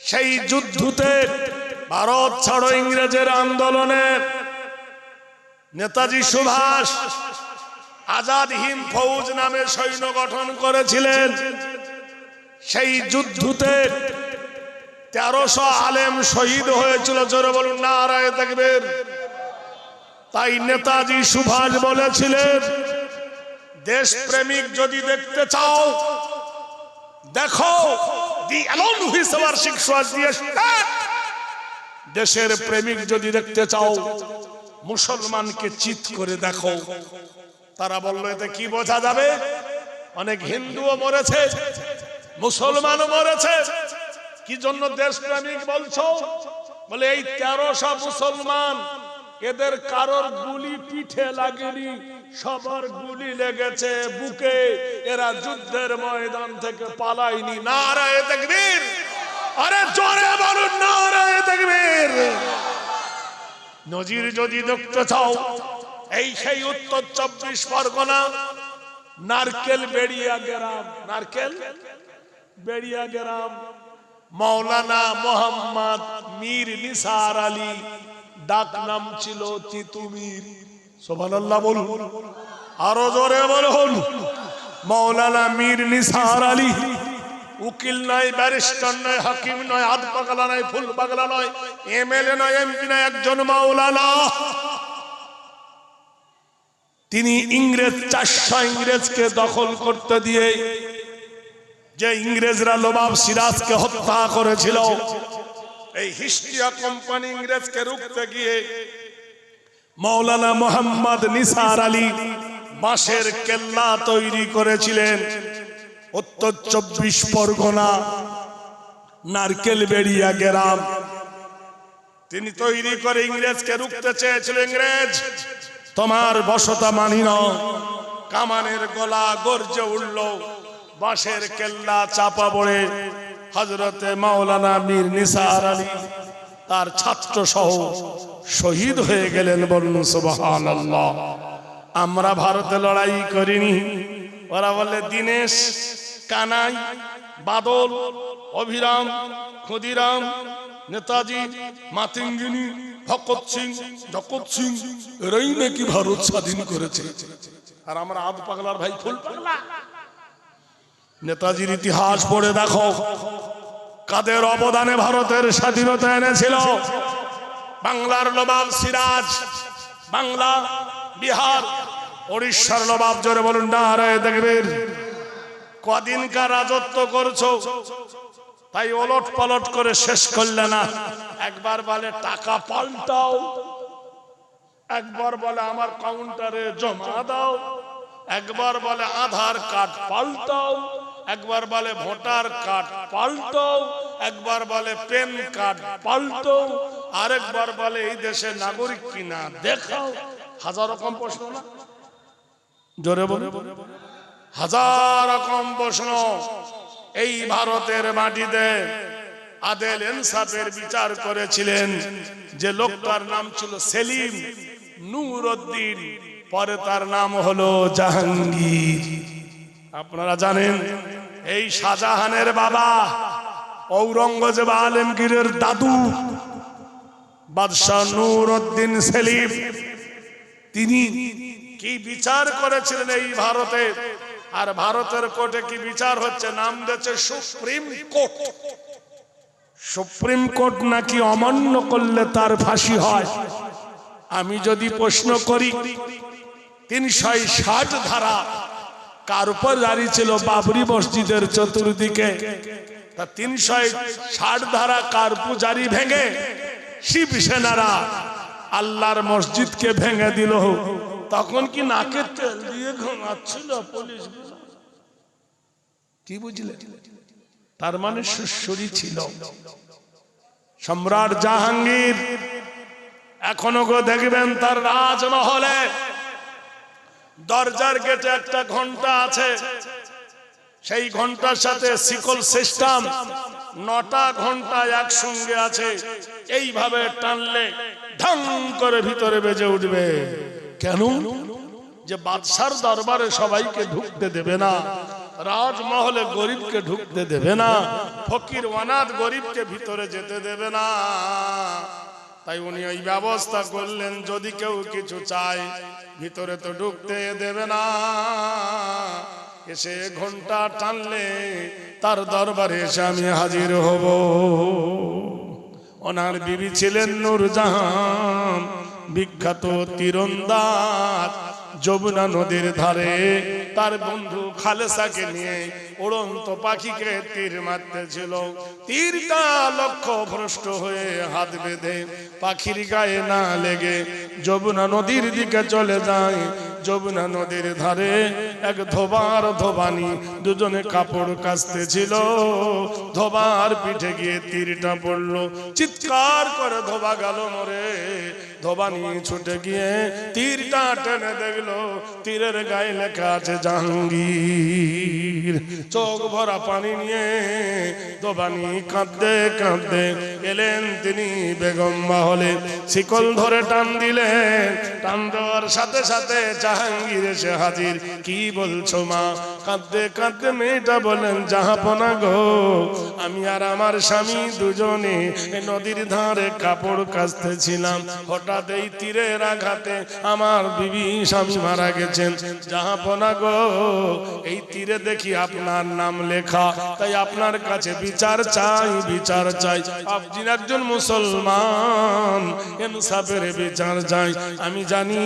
সেই যুদ্ধতে ভারত ছাড়ো ইংরেজের আন্দোলনে নেতাজি সুভাষ আজাদ হিন্দ ফৌজ নামে সৈন্য গঠন করেছিলেন। সেই যুদ্ধতে 1300 আলেম শহীদ হয়েছিল। জোরে বলুন নারায়ে তাকবীর। তাই নেতাজি সুভাষ বলেছিলেন, দেশপ্রেমিক যদি দেখতে চাও দেখো, the alone which ever six was the state. দেশের প্রেমিক যদি দেখতে চাও মুসলমানকে চিৎ করে দেখো। তারা বলল, এতে কি বোঝা যাবে? অনেক হিন্দুও মরেছে, মুসলমানও মরেছে, কি জন্য দেশপ্রেমিক বলছো? বলে এই 1300 মুসলমান, এদের কারোর গুলি পিঠে লাগেনি, সবার গুলি লেগেছে বুকে। এরা যুদ্ধের ময়দান থেকে পালায়নি। নারায়ে তাকবীর। আরে জোরে বলুন নারায়ে তাকবীর। নজির যদি দেখতে চাও, এই সেই উত্তর 24 পরগনা নারকেল বেড়িয়া গ্রাম, নারকেল বেড়িয়া গ্রাম, মাওলানা মোহাম্মদ মীর নিসার আলী, ডাক নাম ছিল তিতুমির। সুবহানাল্লাহ বলুন, আরো জোরে বলুন। মাওলানা মীর নিসার আলী উকিল নয়, ব্যারিস্টার নয়, হাকিম নয়, হাত পাগলা নয়, ফুল পাগলা নয়, এমএলএ নয়, এমপি নয়, একজন মাওলানা। তিনি ইংরেজ 400 ইংরেজকে দখল করতে দিয়ে, যে ইংরেজরা নবাব সিরাজকে হত্যা করেছিল, এই হিস্ট্রিয়া কোম্পানি ইংরেজকে রুখতে গিয়ে মাওলানা মোহাম্মদ নিসার আলী বাঁশের কেল্লা তৈরি করেছিলেন। উত্তর 24 পরগনা নারকেল বেড়িয়া গ্রাম তিনি তৈরি করে ইংরেজকে রুখতে চেয়েছিল। ইংরেজ, তোমার বশতা মানি না। কামানের গলা গর্জে উঠল, বাঁশের কেল্লা চাপা পড়ে হযরতে মাওলানা মীর নিসার আলী তার ছাত্র সহ শহীদ হয়ে গেলেন। বলুন সুবহানাল্লাহ। আমরা ভারতে লড়াই করিনি। ওরা বলে দীনেশ, কানাই, বাদল, অভিরাম, ক্ষুদিরাম, নেতাজি, মাতঙ্গিনী, ভগৎ সিং, জগৎ সিং, এরাই নাকি ভারত স্বাধীন করেছে। আর আমরা আধ পাগলার ভাই ফুল পাগলা। নেতাজির ইতিহাস পড়ে দেখো, কাদের অবদানে ভারতের স্বাধীনতা এনেছিল। বাংলার নবাব সিরাজ, বাংলা, বিহার, ওড়িশার নবাব। জোরে বলুন নারায়ে তাকবীর। কদিনকার রাজত্ব করছো, তাই ওলট পালট করে শেষ করলে না। একবার বলে টাকা পাল্টাও, একবার বলে আমার কাউন্টারে জমা দাও, একবার বলে আধার কার্ড পাল্টাও, একবার বলে ভোটার কার্ড পাল্টাও, একবার বলে পেন কার্ড পাল্টাও, আরেকবার বলে এই দেশের নাগরিক কিনা দেখাও। হাজার রকম প্রশ্ন না? জোরে বলে, হাজার রকম প্রশ্ন। এই ভারতের মাটিতে আদেল ইনসাফের বিচার করেছিলেন যে লোকটার নাম ছিল সেলিম নূরউদ্দিন, পরে তার নাম হলো জাহাঙ্গীর। আপনারা জানেন এই শাহজাহানের বাবা ঔরঙ্গজেব আলমগীরের দাদু বাদশাহ নূরউদ্দিন সেলিম, তিনি কি বিচার করেছিলেন এই ভারতে। আর ভারতের কোর্টে কি বিচার হচ্ছে? নাম দিয়েছে সুপ্রিম কোর্ট। সুপ্রিম কোর্ট নাকি অমান্য করলে তার ফাঁসি হয়। আমি যদি প্রশ্ন করি, 360 ধারা কার উপর জারি ছিল? বাবরি মসজিদের চতুর্দিকে। তা 360 ধারা কার পূজারি ভেঙে শিবসেনারা আল্লাহর মসজিদকে ভেঙে দিল। তখন কি নাকে তেল দিয়ে ঘুমাচ্ছিল পুলিশ? কি বুঝলে? তার মানে সুশ্রী ছিল। সম্রাট জাহাঙ্গীর এখনো গো দেখবেন তার রাজমহলে দরজার গেটে একটা ঘন্টা আছে। সেই ঘন্টার সাথে শিকল সিস্টেম, 9টা ঘন্টা একসঙ্গে আছে। এইভাবে টানলে ঢং করে ভিতরে বেজে উঠবে। কেন? যে বাদশার দরবারে সবাইকে ঢুকতে দেবে না। রাজমহলে গরিবকে ঢুকতে দেবে না, ফকির অনাথ গরিবকে ভিতরে যেতে দেবে না। তাই উনি ওই ব্যবস্থা করলেন, যদি কেউ কিছু চায় ভিতরে তো ঢুকতে দেবে না, এসে ঘন্টা টানলে তার দরবারে এসে আমি হাজির হব। ওনার বিবি ছিলেন নূরজাহান, বিখ্যাত তীরন্দাজ। যমুনা নদীর ধারে তার বন্ধু খালেসাকে নিয়ে উড়ন্ত পাখিকে তীর মারতেছিল। তীরটা লক্ষ্য ভ্রষ্ট হয়ে হাত বেঁধে পাখির গায়ে না লেগে যমুনা নদীর দিকে চলে যায়। যমুনা নদীর ধারে এক ধোবার ধোবানি দুজনে কাপড় কাচতেছিল। ধোবার পিঠে গিয়ে তীরটা পড়লো, চিৎকার করে ধোবা গেল মরে। ধোবানি ছুটে গিয়ে তীরটা টেনে দেখলো তীরের গায়ে লেখা আছে জাহাঙ্গীর। চোখ ভরা পানি নিয়ে ধোবানি কাঁদতে কাঁদতে এলেন তিনি বেগম মহলে। শিকল ধরে টান দিলেন, টান দেওয়ার সাথে সাথে জাহাঙ্গীর এসে হাজির। কি বলছো মা? কাঁদতে কাঁদতে মেয়েটা বলেন, জাহাপনা গো, আমি আর আমার স্বামী দুজনে নদীর ধারে কাপড় কাচতেছিলাম, হঠাৎ এই তীরের আঘাতে আমার বিবি স্বামী মারা গেছেন। জাহাপনা গো, এই তীরে দেখি আপনার নাম লেখা, তাই আপনার কাছে বিচার চাই, বিচার চাই। আপনি একজন মুসলমান, ইনসাফের বিচার চাই। আমি জানি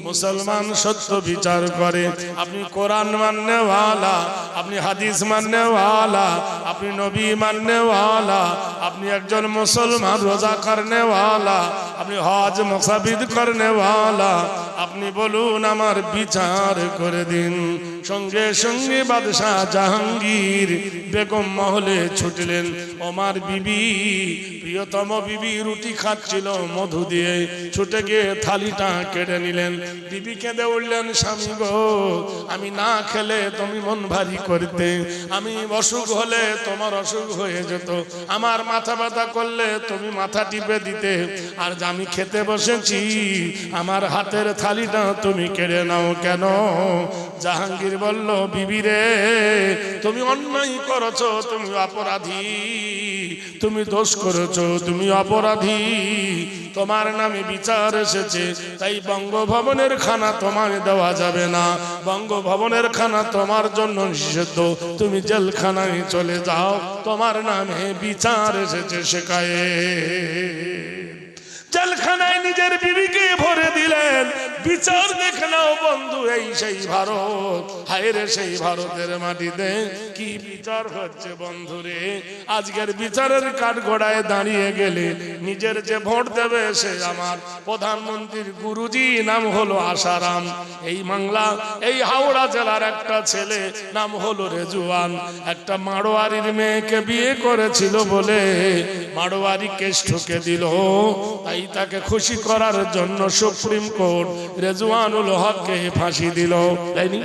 মুসলমান সত্য বিচার করে। আপনি কোরআন মাননেওয়ালা, আপনি হাদিস মাননেওয়ালা, আপনি নবী মাননেওয়ালা, আপনি একজন মুসলমান রোজা করনেওয়ালা, আপনি হজ মুসাফির করনেওয়ালা। আপনি বলুন আমার বিচার করে দিন। সঙ্গে সঙ্গে বাদশাহ জাহাঙ্গীর বেগম মহলে ছুটলেন। ওমার বিবি, প্রিয়তম বিবি রুটি খাচ্ছিল মধু দিয়ে, ছুটে গিয়ে থালিটা কেড়ে নিলেন। বিবি কেঁদে উঠলেন, স্বামী গো, আমি না খেলে তুমি মন ভারী করতে, আমি অসুখ হলে তোমার অসুখ হয়ে যেত, আমার মাথা ব্যথা করলে তুমি মাথা টিপে দিতে, আর আমি খেতে বসেছি আমার হাতের থালিটা তুমি কেড়ে নাও কেন? জাহাঙ্গীর বলল, বিবি রে, তুমি অন্যায় করেছো, তুমি অপরাধী, তুমি দোষ করেছো, তুমি অপরাধী, তোমার নামে বিচার এসেছে। তাই বঙ্গভবনের খানা তোমায় দেওয়া যাবে না, বঙ্গভবনের খানা তোমার জন্য নিষিদ্ধ, তুমি জেলখানায় চলে যাও, তোমার নামে বিচার এসেছে। শেখায় জেলখানায় নিজের বিবিকে ভরে দিলেন। বিচার দেখে নাও বন্ধু, এই সেই ভারত, হায় রে সেই ভারতের মাটিতে কি বিচার হচ্ছে বন্ধুরে। আজকের বিচারের কাঠগড়ায় দাঁড়িয়ে গেলে নিজের যে ভোট দেবে সে আমার প্রধানমন্ত্রীর গুরুজি, নাম হলো আশারাম। এই বাংলা, এই হাওড়া জেলার একটা ছেলে নাম হলো রেজওয়ান, একটা মাড়োয়ারির মেয়েকে বিয়ে করেছিল বলে মাড়োয়ারি কেস ঠুকে দিল। তাই তাকে খুশি করার জন্য সুপ্রিম কোর্ট রেজওয়ানুল হককে ফাঁসি দিল। তাইনি?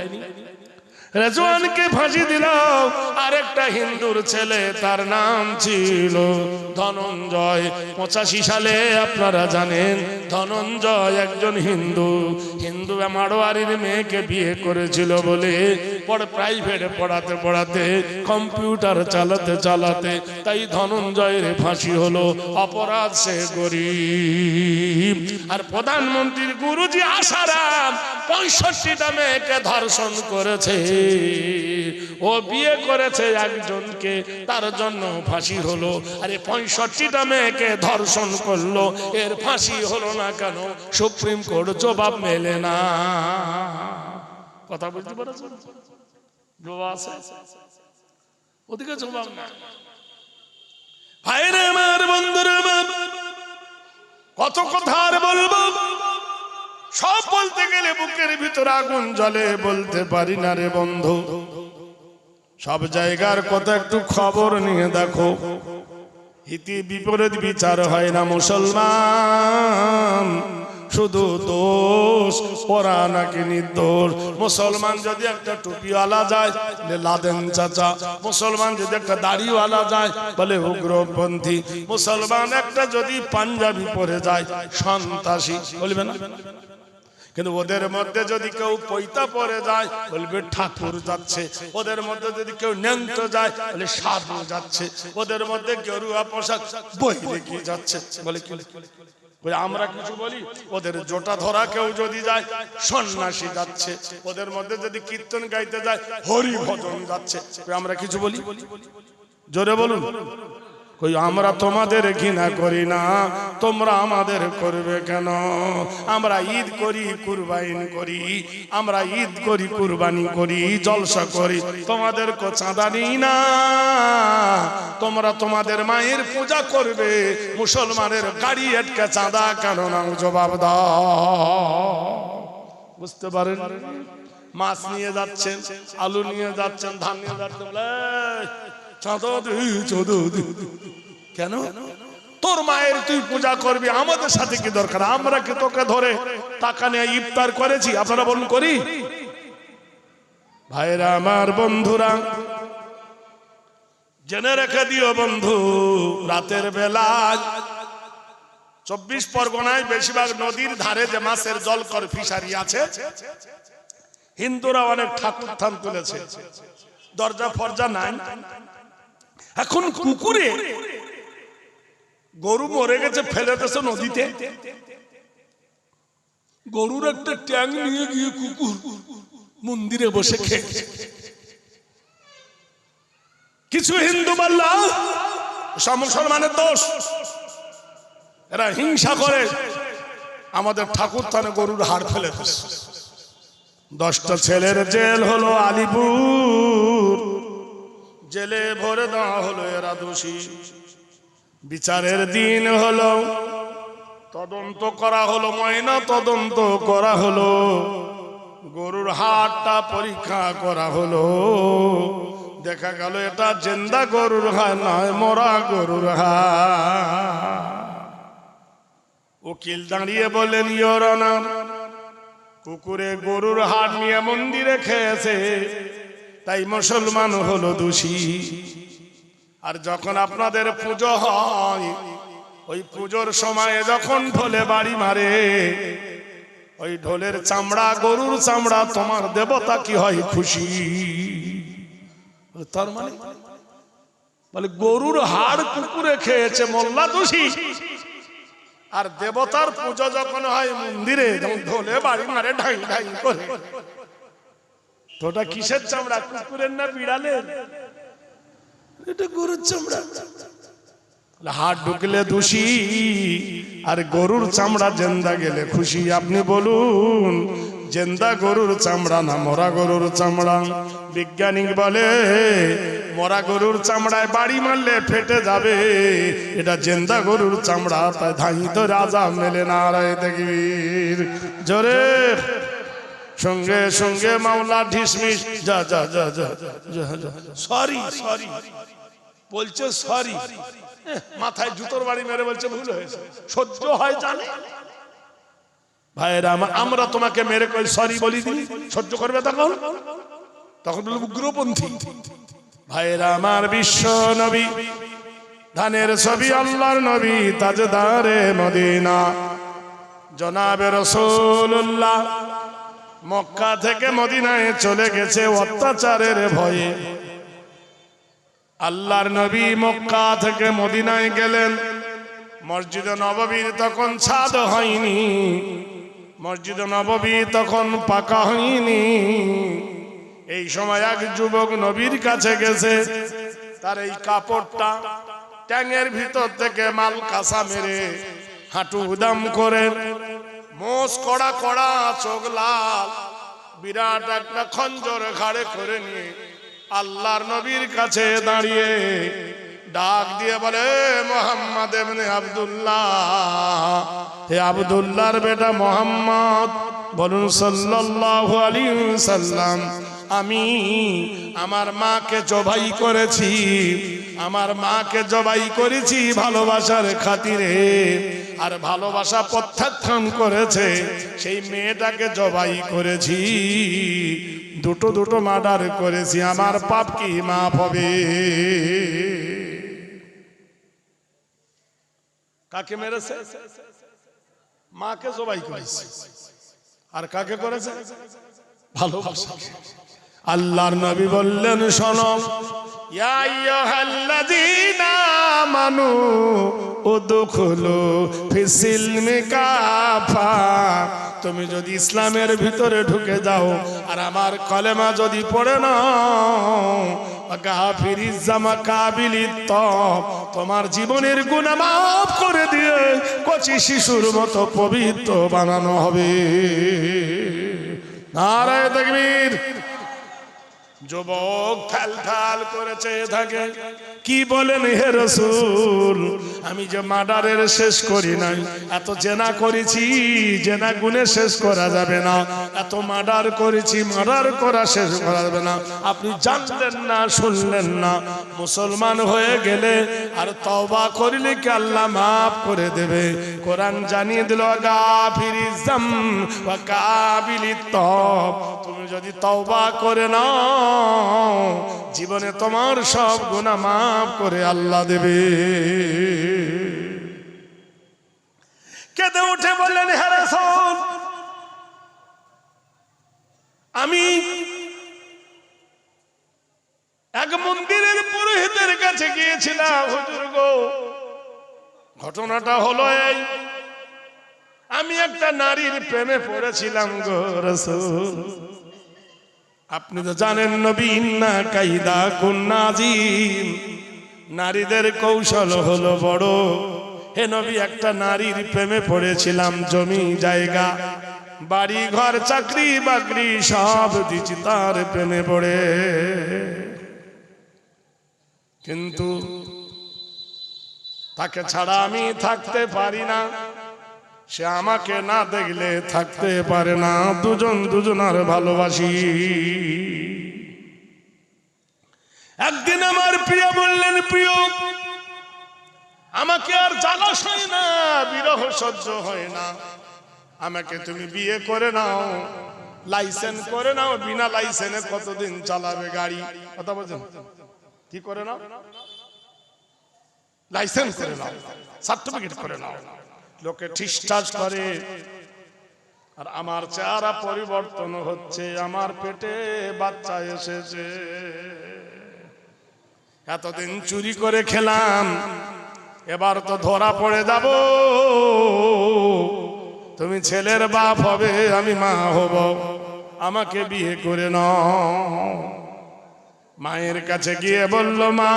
রেজওয়ানকে ফাঁসি দিল। আরেকটা হিন্দুর ছেলে, তার নাম ছিল ধনঞ্জয়। 85 সালে আপনারা জানেন ধনঞ্জয় একজন হিন্দু মাড়োয়ারির মেয়েকে বিয়ে করেছিল বলে প্রাইভেটে পড়াতে পড়াতে, কম্পিউটার চালাতে চালাতে, তাই ধনঞ্জয়ের ফাঁসি হলো। অপরাধ সে গরিব। আর প্রধানমন্ত্রীর গুরুজি আশারাম 65টা মেয়েকে ধর্ষণ করেছে। ও বিয়ে করেছে একজনকে, তার জন্য ফাঁসি হলো। আরে 65টা মেয়েকে ধর্ষণ করলো, এর ফাঁসি হলো না কেন? সুপ্রিম কোর্ট জবাব মেলে না। কথা বলতে পারছেন? জবাব আছে, ওদিকে জবাব না। ভাইরে আমার, বন্ধুরা আমার, কত কথা আর বলবো, সব বলতে গেলে বুকের ভিতর আগুন জ্বলে, বলতে পারি না রে বন্ধু। সব জায়গার কথা একটু খবর নিয়ে দেখো, হিতি বিপরীত বিচার হয় না। মুসলমান শুধু দোষ, ওরা নাকি নির্দোষ। মুসলমান যদি একটা টুপিওয়ালা যায় লাদেন চাচা, মুসলমান যদি একটা দাড়িওয়ালা যায় বলে উগ্রপন্থী, মুসলমান একটা যদি পাঞ্জাবি পরে যায় সন্ত্রাসী, বলবে না? কিন্তু ওদের মধ্যে যদি কেউ পৈতা পরে যায় বলবে ঠাকুর যাচ্ছে, ওদের মধ্যে যদি কেউ ন্যাংট যায় বলে সাধু যাচ্ছে, ওদের মধ্যে গেরুয়া পোশাক বইরে কি যাচ্ছে বলে কি আমরা কিছু বলি? ওদের জোটা ধরা কেউ যদি যায় সন্ন্যাসী যাচ্ছে, ওদের মধ্যে যদি কীর্তন গাইতে যায় হরি ভজন যাচ্ছে, আমরা কিছু বলি? জোরে বলুন। কই আমরা তোমাদের ঘৃণা করি না, তোমরা আমাদের করবে কেন? আমরা ঈদ করি, কুরবানি করি, আমরা ঈদ করি, কুরবানি করি, জলসা করি, তোমাদের কো চাঁদা নিই না। তোমরা তোমাদের মায়ের পূজা করবে, মুসলমানের গাড়ি আটকে চাঁদা কেন নাও? জবাব দাও। বুঝতে পারেন? মাছ নিয়ে যাচ্ছেন, আলু নিয়ে যাচ্ছেন, ধান নিয়ে যাচ্ছেন, চাঁদা দি কেন? তোর মায়ের তুই পূজা করবি, আমাদের সাথে কি দরকার? আমরা কি তোকে ধরে টাকা নিয়ে ইফতার করেছি? আপনারা বলুন করি? ভাইরা আমার, বন্ধুরা জেনে রেখে দিও বন্ধু, রাতের বেলায় 24 পরগনায় বেশিরভাগ নদীর ধারে যে মাছের জলকর ফিশারি আছে, হিন্দুরা অনেক ঠাকুর থান তুলেছে, দরজা ফরজা নাই। এখন কুকুরে গরু মরে গেছে ফেলে দিয়েছে নদীতে, গরুর একটা ট্যাং নিয়ে গিয়ে কুকুর মন্দিরে বসে খেয়েছে। কিছু হিন্দু বলল সব মুসলমানের দোষ, এরা হিংসা করে আমাদের ঠাকুর থানে গরুর হাড় ফেলে দিয়েছে। 10টা ছেলের জেল হলো আলিপুর, জেলে ভরে দেওয়া হলো, এরা দোষী। বিচারের দিন হলো, তদন্ত করা হলো, ময়না তদন্ত করা হলো, গরুর হাড়টা পরীক্ষা করা হলো, দেখা গেল এটা জিন্দা গরুর হাড় নয়, মরা গরুর হাড়। উকিল দাঁড়িয়ে বললেন, ইওর অনার, কুকুরে গরুর হাড় নিয়ে মন্দিরে খেয়েছে, তাই মুসলমান হলো দোষী। আর যখন আপনাদের পুজো হয়, ওই পুজোর সময়ে যখন ঢোলে বাড়ি মারে, ওই ঢোলের চামড়া, গরুর চামড়া তোমার দেবতা কি হয় খুশি? তার মানে বলে গরুর হাড় কুকুরে খেয়েছে, মোল্লা দোষী। আর দেবতার পুজো যখন হয় মন্দিরে, যখন ঢোলে বাড়ি মারে ঢাই ঢাই করে, তো ওটা কিসের চামড়া, কুকুরের না বিড়ালের? এটা গরুর চামড়া। হাড় ঢুকলে দোষী, আর গরুর চামড়া জেন্দা গেলে খুশি। আপনি বলুন, জেন্দা গরুর চামড়া না মরা গরুর চামড়া? বিজ্ঞানী বলে মরা গরুর চামড়ায় বাড়ি মারলে ফেটে যাবে, এটা জেন্দা গরুর চামড়া, তাই ধাই তো রাজা মেলে না রায় দেখবীর। জোরে সঙ্গে সঙ্গে মাওলা ঢিসমিস, যা যা যা যা সরি সরি বলছে, সরি মাথায় জুতোর বাড়ি মেরে বলছে ভুল হয়েছে। সহ্য হয় জানে ভাইরা আমার, আমরা তোমাকে মেরে কই সরি বলি দিই, সহ্য করবে তখন? তখন বলবো উগ্রপন্থী। ভাইরা আমার, বিশ্ব নবী ধানের ছবি, আল্লাহর নবী তাজদারে মদিনা জনাবে রাসূলুল্লাহ মক্কা থেকে মদিনায় চলে গেছে অত্যাচারের ভয়ে। আল্লাহর নবী মক্কা থেকে মদিনায় গেলেন, মসজিদে নববীর তখন ছাদ হয়নি, মসজিদে নববী তখন পাকা হয়নি। এই সময় এক যুবক নবীর কাছে গেছে, তার এই কাপড়টা ট্যাঙের ভিতর থেকে মাল কাঁসা মেরে হাঁটু উদাম করে, মোষ কড়া কড়া, চোখ লাল, বিরাট একটা খঞ্জর ঘাড়ে করে নিয়ে আল্লাহর নবীর কাছে দাঁড়িয়ে ডাক দিয়ে বলে, মোহাম্মদ ইবনে আব্দুল্লাহ, হে আব্দুল্লাহর বেটা মোহাম্মদ, বলুন সাল্লাল্লাহু আলাইহি ওয়াসাল্লাম, আমি আমার মাকে জবাই করেছি, আমার মাকে জবাই করেছি ভালোবাসার খাতিরে, আর ভালোবাসা প্রত্যাখ্যান করেছে, সেই মেয়েটাকে জবাই করেছি, দুটো দুটো মার্ডার করেছি, আমার পাপ কি মাফ হবে? কাকে মেরেছে? মাকে জবাই করেছে। আর কাকে করেছে? ভালোবাসা। আল্লাহর নবী বললেন, শোনো, ইয়া আইয়ুহাল্লাযীনা আমানু উদখুলু ফিসিলমি কাফা। তুমি যদি ইসলামের ভিতরে ঢুকে যাও আর আমার কলেমা যদি পড়ে নাও, তোমার জীবনের গুনাহ মাফ করে দিয়ে কচি শিশুর মতো পবিত্র বানানো হবে। নারায়ে তাকবীর। যুবক থাল করে চেয়ে থাকে, কি বলেন হে রাসূল, আমি যে মার্ডারের শেষ করি নাই, এত জেনা করেছি, জেনা গুণে শেষ করা যাবে না, এত মার্ডার করেছি, মার্ডার করা শেষ করা যাবে না। আপনি জানলেন না, শুনলেন না, মুসলমান হয়ে গেলে আর তওবা করলে কি আল্লাহ মাফ করে দেবে। কোরআন জানিয়ে দিল, গাফিরিজ যামব ওয়া কাবিলিত তওব। তুমি যদি তওবা করে নাও, জীবনে তোমার সব গুনাহ মাফ করে আল্লাহ দেবে। কেঁদে উঠে বললেন, হে রাসূল, আমি এক মন্দিরের পুরোহিতের কাছে গিয়েছিলাম, হুজুর গো, ঘটনাটা হলো এই, আমি একটা নারীর প্রেমে পড়েছিলাম গো রাসূল। আপনি তো জানেন নবী, ইন্না কাইদা কুন্না আযীম, নারীদের কৌশল হলো বড়। হে নবী, একটা নারীর প্রেমে পড়েছিলাম, জমি জায়গা বাড়ি ঘর চাকরি বাকরি সব দিছি তার প্রেমে পড়ে, কিন্তু তাকে ছাড়া আমি থাকতে পারি না, সে আমাকে না দেখলে থাকতে পারে না, দুজন দুজনার ভালোবাসি। একদিন আমার প্রিয় বললেন, প্রিয়, আমাকে আর জ্বালা সয় না, বিরহ সহ্য হয় না, আমাকে তুমি বিয়ে করে নাও, লাইসেন্স করে নাও। বিনা লাইসেন্সে কতদিন চালাবে গাড়ি? কথা বলছেন, কি করে নাও? লাইসেন্স করে নাও, সার্টিফিকেট করে নাও। লোকে ঠিসঠাস করে, আর আমার চেহারা পরিবর্তন হচ্ছে, আমার পেটে বাচ্চা এসেছে। এতদিন চুরি করে খেলাম, এবার তো ধরা পড়ে যাব, তুমি ছেলের বাপ হবে, আমি মা হব, আমাকে বিয়ে করে নাও। মায়ের কাছে গিয়ে বলল, মা,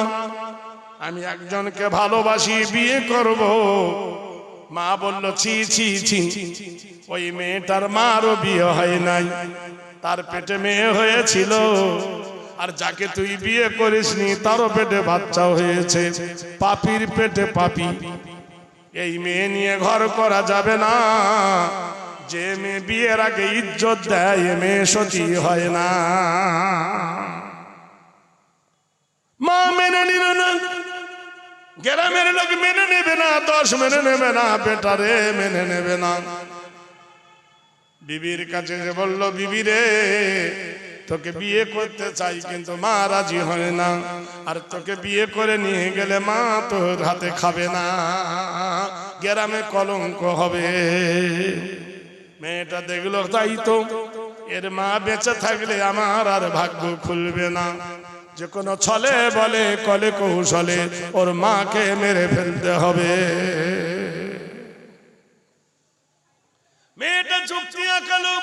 আমি একজনকে ভালোবাসি, বিয়ে করব। মা বলল, ছি ছি ছি, ওই মেয়েটার মারও বিয়ে হয় নাই, তার পেটে মেয়ে হয়েছিল, আর যাকে তুই বিয়ে করিসনি তারও পেটে বাচ্চা হয়েছে, পাপির পেটে পাপি। এই মেয়ে নিয়ে ঘর করা যাবে না, যে মেয়ে বিয়ের আগে ইজ্জত দেয় এ মেয়ে সতী হয় না। মা মেনে নিল না, গ্রামের লোক মেনে নেবে না, 10 মেনে নেবে না, বেটারে মেনে নেবে না। বিবির কাছে যে বলল, বিবি রে, তোকে বিয়ে করতে চাই, কিন্তু মা রাজি হয় না, আর তোকে বিয়ে করে নিয়ে গেলে মা তোর হাতে খাবে না, গ্রামে কলঙ্ক হবে। মেয়েটা দেখলো, তাই তো, এর মা বেঁচে থাকলে আমার আর ভাগ্য খুলবে না, যে কোনো ছলে বলে কলে কৌশলে ওর মাকে মেরে ফেলতে হবে। মেয়েটা যুক্তি আঁকালো,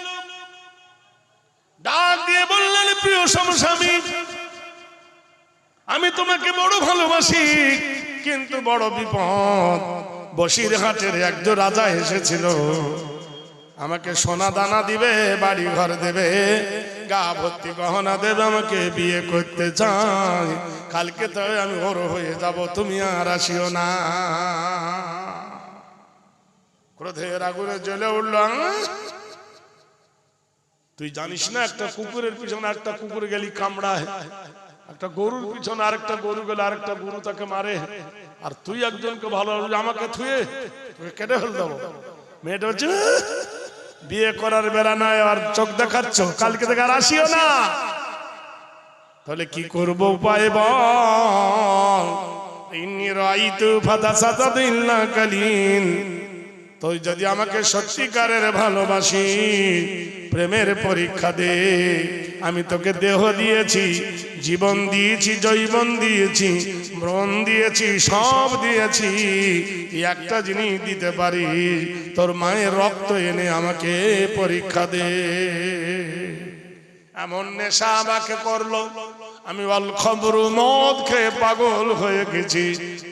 ডাক দিয়ে বললেন, প্রিয় সমস্বামী, আমি তোমাকে বড় ভালোবাসি, কিন্তু বড় বিপদ। বসিরহাটের একজন রাজা এসেছিল, আমাকে সোনা দানা দিবে, বাড়ি ঘর দেবে, গা ভর্তি গহনা দেবে, আমাকে বিয়ে করতে চাই, কালকে তো আমি ওর হয়ে যাব, তুমি আর আসিও না। ক্রোধের আগুনে জ্বলে উঠল, তুই জানিস না একটা কুকুরের পিছনে একটা কুকুর গেলি কামড়ায়, একটা গরুর পিছনে আরেকটা গরু গেলে আরেকটা গরু তাকে মারে, আর তুই একজনকে ভালো আমাকে থুয়ে তোকে কেটে ফেল দেবো। মেয়েটা হচ্ছে, বিয়ে করার বেলা নয়, আর চোখ দেখাচ্ছ, কালকে থেকে আর আসিও না। তাহলে কি করবো, উপায় বল। ইন্নী রাআইতু ফাতাসাতাদিল্লা কালিন, তুই যদি আমাকে সত্যিকারের ভালোবাসি, প্রেমের পরীক্ষা দে। আমি তোকে দেহ দিয়েছি, জীবন দিয়েছি, জৈবন দিয়েছি, মন দিয়েছি, সব দিয়েছি। একটা জিনিস দিতে পারি, তোর মায়ের রক্ত এনে আমাকে পরীক্ষা দে। এমন নেশা আমাকে করলো, আমি অল খবরু মদ খেয়ে পাগল হয়ে গেছি।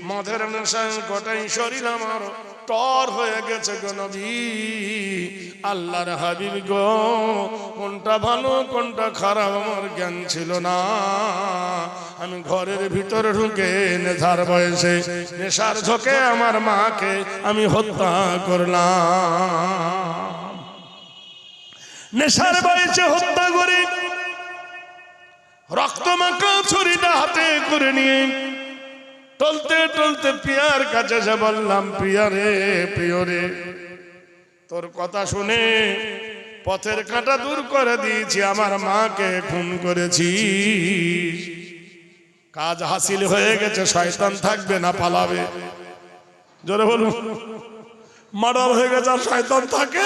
মদের নেশায় গোটাই শরীর আমার টর হয়ে গেছে গো নবী। আল্লাহর হাবিব গো, কোনটা ভালো কোনটা খারাপ আমার জ্ঞান ছিল না। আমি ঘরের ভিতরে ঢুকে নেশার বয়সে, নেশার ঝোঁকে আমার মাকে আমি হত্যা করলাম। নেশার বয়সে হত্যা করে রক্ত মাখা ছুরিটা হাতে করে নিয়ে টলতে টলতে প্রিয়ার কাছে এসে বললাম, প্রিয়া রে, প্রিয় রে, তোর কথা শুনে পথের কাঁটা দূর করে দিয়েছি, আমার মাকে খুন করেছি। কাজ হাসিল হয়ে গেছে, শয়তান থাকবে না, পালাবে। জোরে বলুন। মার্ডার হয়ে গেছে আর শয়তান থাকে?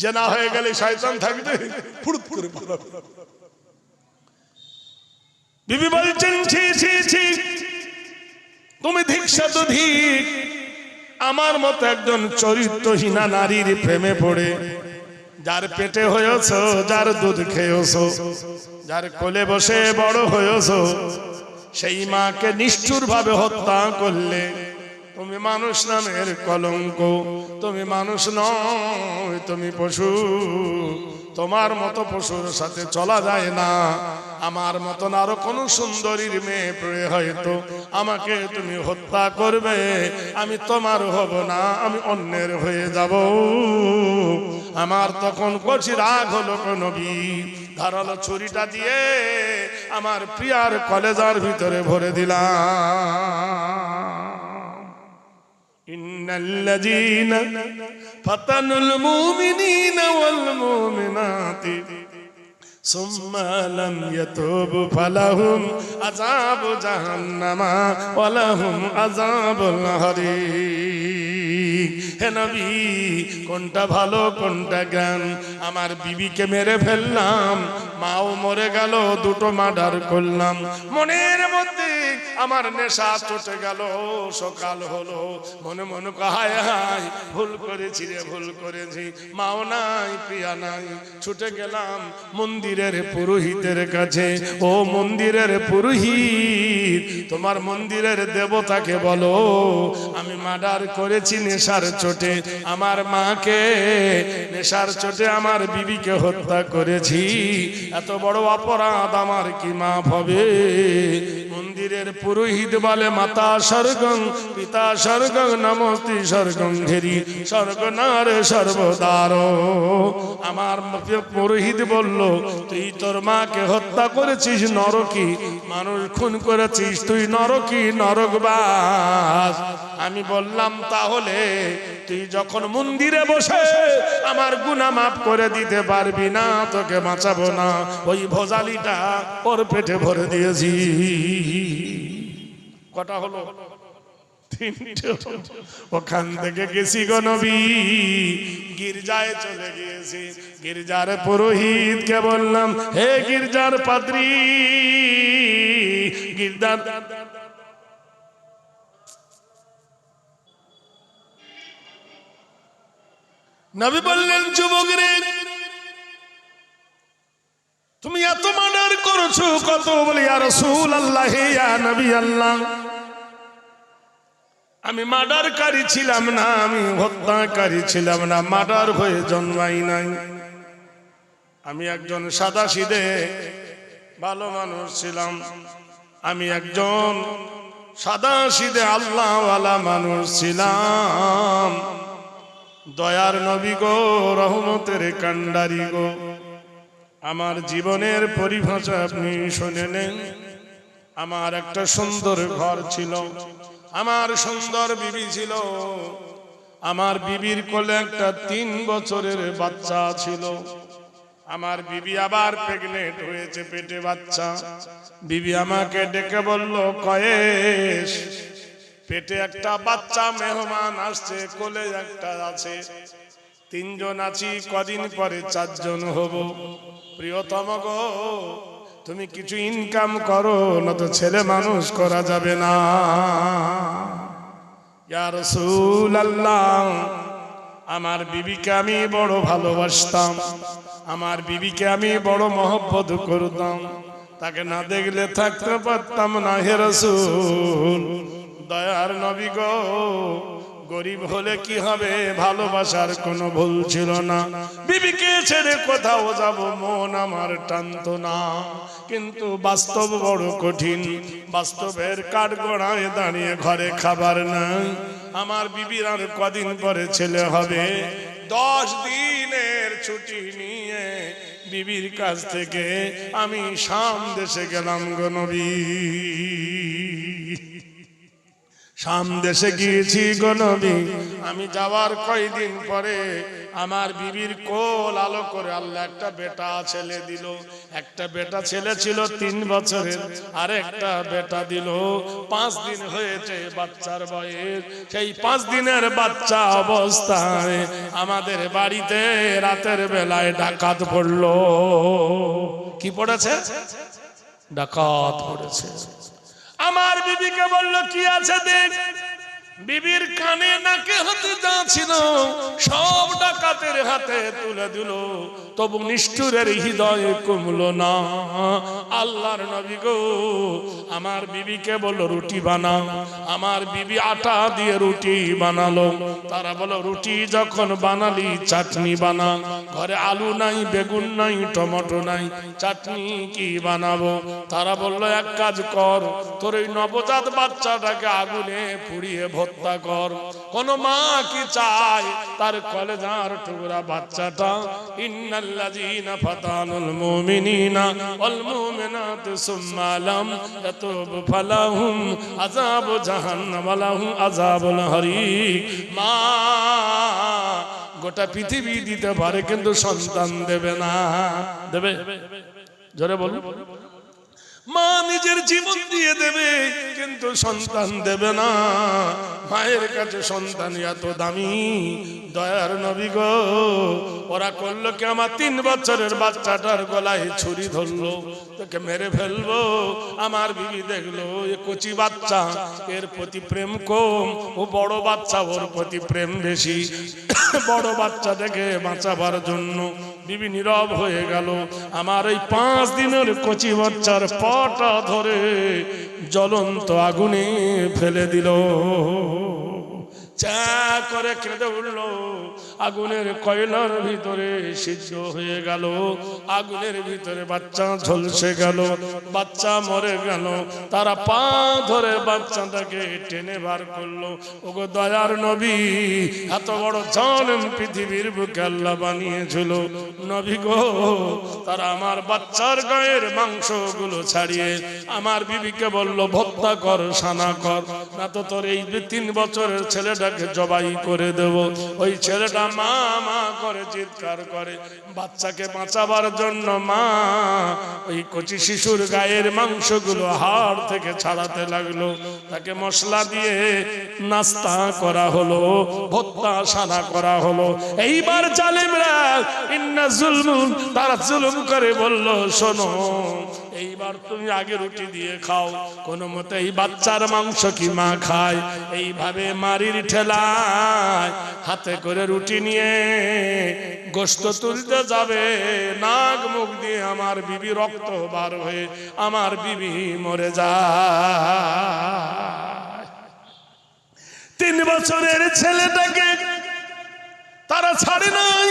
জেনা হয়ে গেলে শয়তান থাকবে? ফুড়ুত করে পালাবে। বিবি বলছেন, ছি ছি ছি, তুমি ধিক্সা তো ধিক। আমার মতো একজন চরিত্রহীনা নারীর প্রেমে পড়ে, যার পেটে হয়েছ, যার দুধ খেয়েছ, যার কোলে বসে বড় হয়েছ, সেই মাকে নিষ্ঠুর ভাবে হত্যা করলে। তুমি মানুষ নামের কলঙ্ক, তুমি মানুষ নয়, তুমি পশু। তোমার মতো পশুর সাথে চলা যায় না। আমার মতন আরো কোন সুন্দরীর মেয়ে পড়ে হয়তো আমাকে তুমি হত্যা করবে, আমি তোমার হব না, আমি অন্যের হয়ে যাব। আমার তখন কচি রাগ হলো, নবী ধারালো ছুরিটা দিয়ে আমার প্রিয়ার কলেজার ভিতরে ভরে দিলাম। ইন্নাল্লাযীনা ফাতানুল মুমিনিনা ওয়াল মুমিনাতি সুম্মা লাম ইয়াতুবু ফালাহুম আযাবু জাহান্নামা ওয়া লাহুম আযাবুল হারিক। হে নবী, কোনটা ভালো কোনটা জ্ঞান? আমার বিবিকে মেরে ফেললাম, মাও মরে গেল, দুটো মার্ডার করলাম। মনের মধ্যে আমার নেশা চটে গেল। সকাল হলো, মনে মনে হায় হায়, ভুল করেছি রে, ভুল করেছি। মাও নাই, প্রিয়া নাই। ছুটে গেলাম মন্দিরের পুরোহিতের কাছে। ও মন্দিরের পুরোহিত, তোমার মন্দিরের দেবতাকে বলো, আমি মার্ডার করেছি নেশার চোটে, আমার মাকে নেশার চোটে আমার বিবিকে হত্যা করেছি। এত বড় অপরাধ আমার কি মাফ হবে? মন্দিরের পুরোহিত বলে, মাতা স্বর্গং পিতা স্বর্গং নমস্তি স্বর্গং ঘেরি স্বর্গনার সর্বদার। আমার পুরোহিত বলল, তুই তোর মাকে হত্যা করেছিস, নরকি মানুষ খুন করেছিস, তুই নরকি নরকবাস। আমি বললাম, তাহলে তুই যখন মন্দিরে বসে আমার গুনাহ মাফ করে দিতে পারবি না, তোকে বাঁচাবো না। ওই ভোজালিটা ওর পেটে ভরে দিয়েছি। কটা হলো? তিনটে। ওখান থেকে গেছি গো নবী, গির্জায় চলে গিয়েছি। গির্জার পুরোহিতকে বললাম, হে গির্জার পাদ্রী, গির্জার নবী বললেন, যুবক রে, তুমি এত মার্ডার করেছো কত? বলি, ইয়া রাসূলুল্লাহ, ইয়া নবী আল্লাহ, আমি মার্ডারকারী ছিলাম না, আমি হত্যাকারী ছিলাম না, মার্ডার হয়ে জন্মাই নাই। আমি একজন সাদাসিধে ভালো মানুষ ছিলাম। আমি একজন সাদাসিধে আল্লাহওয়ালা মানুষ ছিলাম। দয়ার নবী গো, রহমতের কান্ডারি গো, আমার জীবনের পরিভাষা আপনি শুনে নেন। আমার একটা সুন্দর ঘর ছিল, আমার সুন্দর বিবি ছিল, আমার বিবির কোলে একটা 3 বছরের বাচ্চা ছিল। আমার বিবি আবার প্রেগনেন্ট হয়েছে, পেটে বাচ্চা। বিবি আমাকে ডেকে বলল, কয়েস, পেটে একটা বাচ্চা মেহমান আসছে, কোলে একটা আছে, 3 জন আছি, কদিন পরে 4 জন হব। প্রিয়তম গো, তুমি কিছু ইনকাম করো, না তো ছেলে মানুষ করা যাবে না। ইয়া রাসূলুল্লাহ, আমার বিবিকে আমি বড় ভালোবাসতাম, আমার বিবিকে আমি বড় মহব্বত করতাম, তাকে না দেখলে থাকতে পারতাম না। হে রাসূল, দয়ার নবী গো, গরিব হলে কি হবে, ভালোবাসার কোনো ভুল ছিল না। বিবিকে ছেড়ে কোথাও যাব মন আমার টানতো না, কিন্তু বাস্তব বড় কঠিন। বাস্তবের কাঠগড়ায় দাঁড়িয়ে ঘরে খাবার নাই। আমার বিবির আর কদিন পরে ছেলে হবে। 10 দিনের ছুটি নিয়ে বিবির কাছ থেকে আমি শাম দেশে গেলাম গো নবী। শাম দেশে গিয়েছি গো নবী। আমি যাওয়ার কয়েকদিন পরে আমার বিবির কোল আলো করে আল্লাহ একটা বেটা ছেলে দিল। একটা বেটা ছেলে ছিল 3 বছরের, আর একটা বেটা দিল 5 দিন হয়েছে বাচ্চার বয়স। সেই 5 দিনের বাচ্চা অবস্থায় আমাদের বাড়িতে রাতের বেলায় ডাকাত পড়লো। কি পড়েছে? ডাকাত পড়েছে। আমার বিবিকে বলল কি আছে দেখ। বিবির কানে নাকে হাতে যা ছিল সব ডাকাতের হাতে তুলে দিল, তবু নিষ্ঠুরের হৃদয় কমলো না। আল্লাহর নবী গো, আমার বিবিকে বলল রুটি বানাও। আমার বিবি আটা দিয়ে রুটি বানালো। তারা বলল রুটি যখন বানালি চাটনি বানা। ঘরে আলু নাই, বেগুন নাই, টমেটো নাই, চাটনি কি বানাবো? তারা বলল এক কাজ কর, তোর এই নবজাত বাচ্চাটাকে আগুনে পুড়িয়ে হত্যা কর। কোন মা কি চায় তার কলেজার টুকরা বাচ্চাটা? ইন্নাল্লাযীনা ফাতানুল মুমিনিনা ওয়াল মুমিনাতি সুম্মা লাম ইয়াতুবু ফালাহুম আযাবু জাহান্নাম ওয়া লাহুম আযাবুল হারিক। মা গোটা পৃথিবী দিতে পারে, কিন্তু সন্তান দেবে না। দেবে? জোরে বলুন। মা নিজের জীবন দিয়ে দেবে, কিন্তু সন্তান দেবে না। মায়ের কাছে সন্তান এত দামি। দয়ার নবী গো, ওরা করলো কি, আমার 3 বছরের বাচ্চাটার গলায় ছুরি ধরলো, তোকে মেরে ফেলবো। আমার বিবি দেখলো এ কচি বাচ্চা, এর প্রতি প্রেম কম, ও বড় বাচ্চা, ওর প্রতি প্রেম বেশি। বড় বাচ্চাটাকে বাঁচাবার জন্য বিবি নীরব হয়ে গেল। আমার এই 5 দিনের কচি বাচ্চার পাটা ধরে জ্বলন্ত আগুনে ফেলে দিল। চা করে কেঁদে উঠল। আগুনের কয়লার ভিতরে সিদ্ধ হয়ে গেল। আগুনের ভিতরে বাচ্চা ঝলসে গেল, বাচ্চা মরে গেল। তারা পা ধরে বাচ্চাটাকে টেনে বার করলো। ওগো দয়ার নবী, এত বড় জালেম পৃথিবীর বুকে আল্লাহ বানিয়েছিল। নবী গো, তারা আমার বাচ্চার গায়ের মাংসগুলো ছাড়িয়ে আমার বিবিকে বলল হত্যা কর, সানা কর, না তো তোর এই 3 বছরের ছেলেটা জবাই করে দেব। ওই ছেলেটা মা মা করে চিৎকার করে। বাচ্চাকে বাঁচাবার জন্য মা ওই কচি শিশুর গায়ের মাংসগুলো হাড় থেকে ছাড়াতে লাগলো। তাকে মশলা দিয়ে নাস্তা করা হলো, ভর্তা সানা করা হলো। এইবার জালেমরা ইন্না জুলমুন, তারা জুলুম করে বলল শোনো, এইবার তুমি আগে রুটি দিয়ে খাও। কোন মতে এই বাচ্চার মাংস কি মা খায়? এইভাবে মারির ঠেলায় হাতে করে রুটি নিয়ে গোশত তুলতে যাবে, নাক মুখ দিয়ে আমার বিবি রক্ত বার হয়ে আমার বিবি মরে যায়। 3 বছরের ছেলেটাকে তারা ছাড়ে নাই,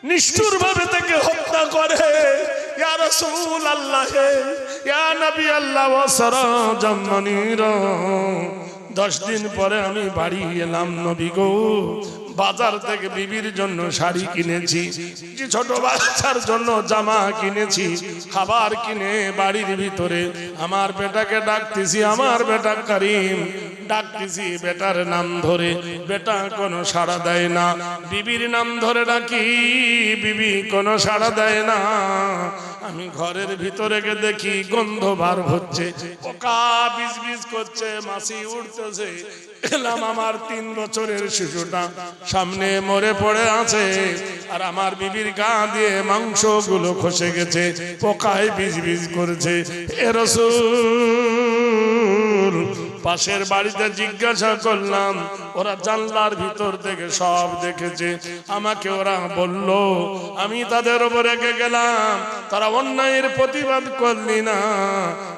নিষ্ঠুর ভাবে তাকে হত্যা করে। ইয়া রাসূলুল্লাহ, ইয়া নবী আল্লাহ ওয়া সিরাজাম মুনীরা। 10 দিন পরে আমি বাড়ি এলাম নবী গো। বাজার থেকে বিবির জন্য শাড়ি কিনেছি, ছোট বাচ্চার জন্য জামা কিনেছি, খাবার কিনে বাড়ির ভিতরে আমার বেটাকে ডাকতেছি, আমার বেটা করিম ডাকতেছি বেটার নাম ধরে। বেটা কোনো সাড়া দেয় না। বিবির নাম ধরে ডাকি, বিবি কোনো সাড়া দেয় না। আমি ঘরের ভিতরে গিয়ে দেখি গন্ধ বার হচ্ছে, পোকা বিজ বিজ করছে, মাছি উঠতেছে। এলাম, আমার 3 বছরের শিশুটা সামনে মরে পড়ে আছে, আর আমার বিবির গা দিয়ে মাংসগুলো খসে গেছে, পোকায় বিজ বিজ করছে। এ রাসূল, পাশের বাড়িতে জিজ্ঞাসা করলাম, ওরা জানলার ভিতর থেকে সব দেখেছে। আমাকে ওরা বলল, আমি তাদের উপরে রেগে গেলাম, তারা অন্যায়ের প্রতিবাদ করলি না।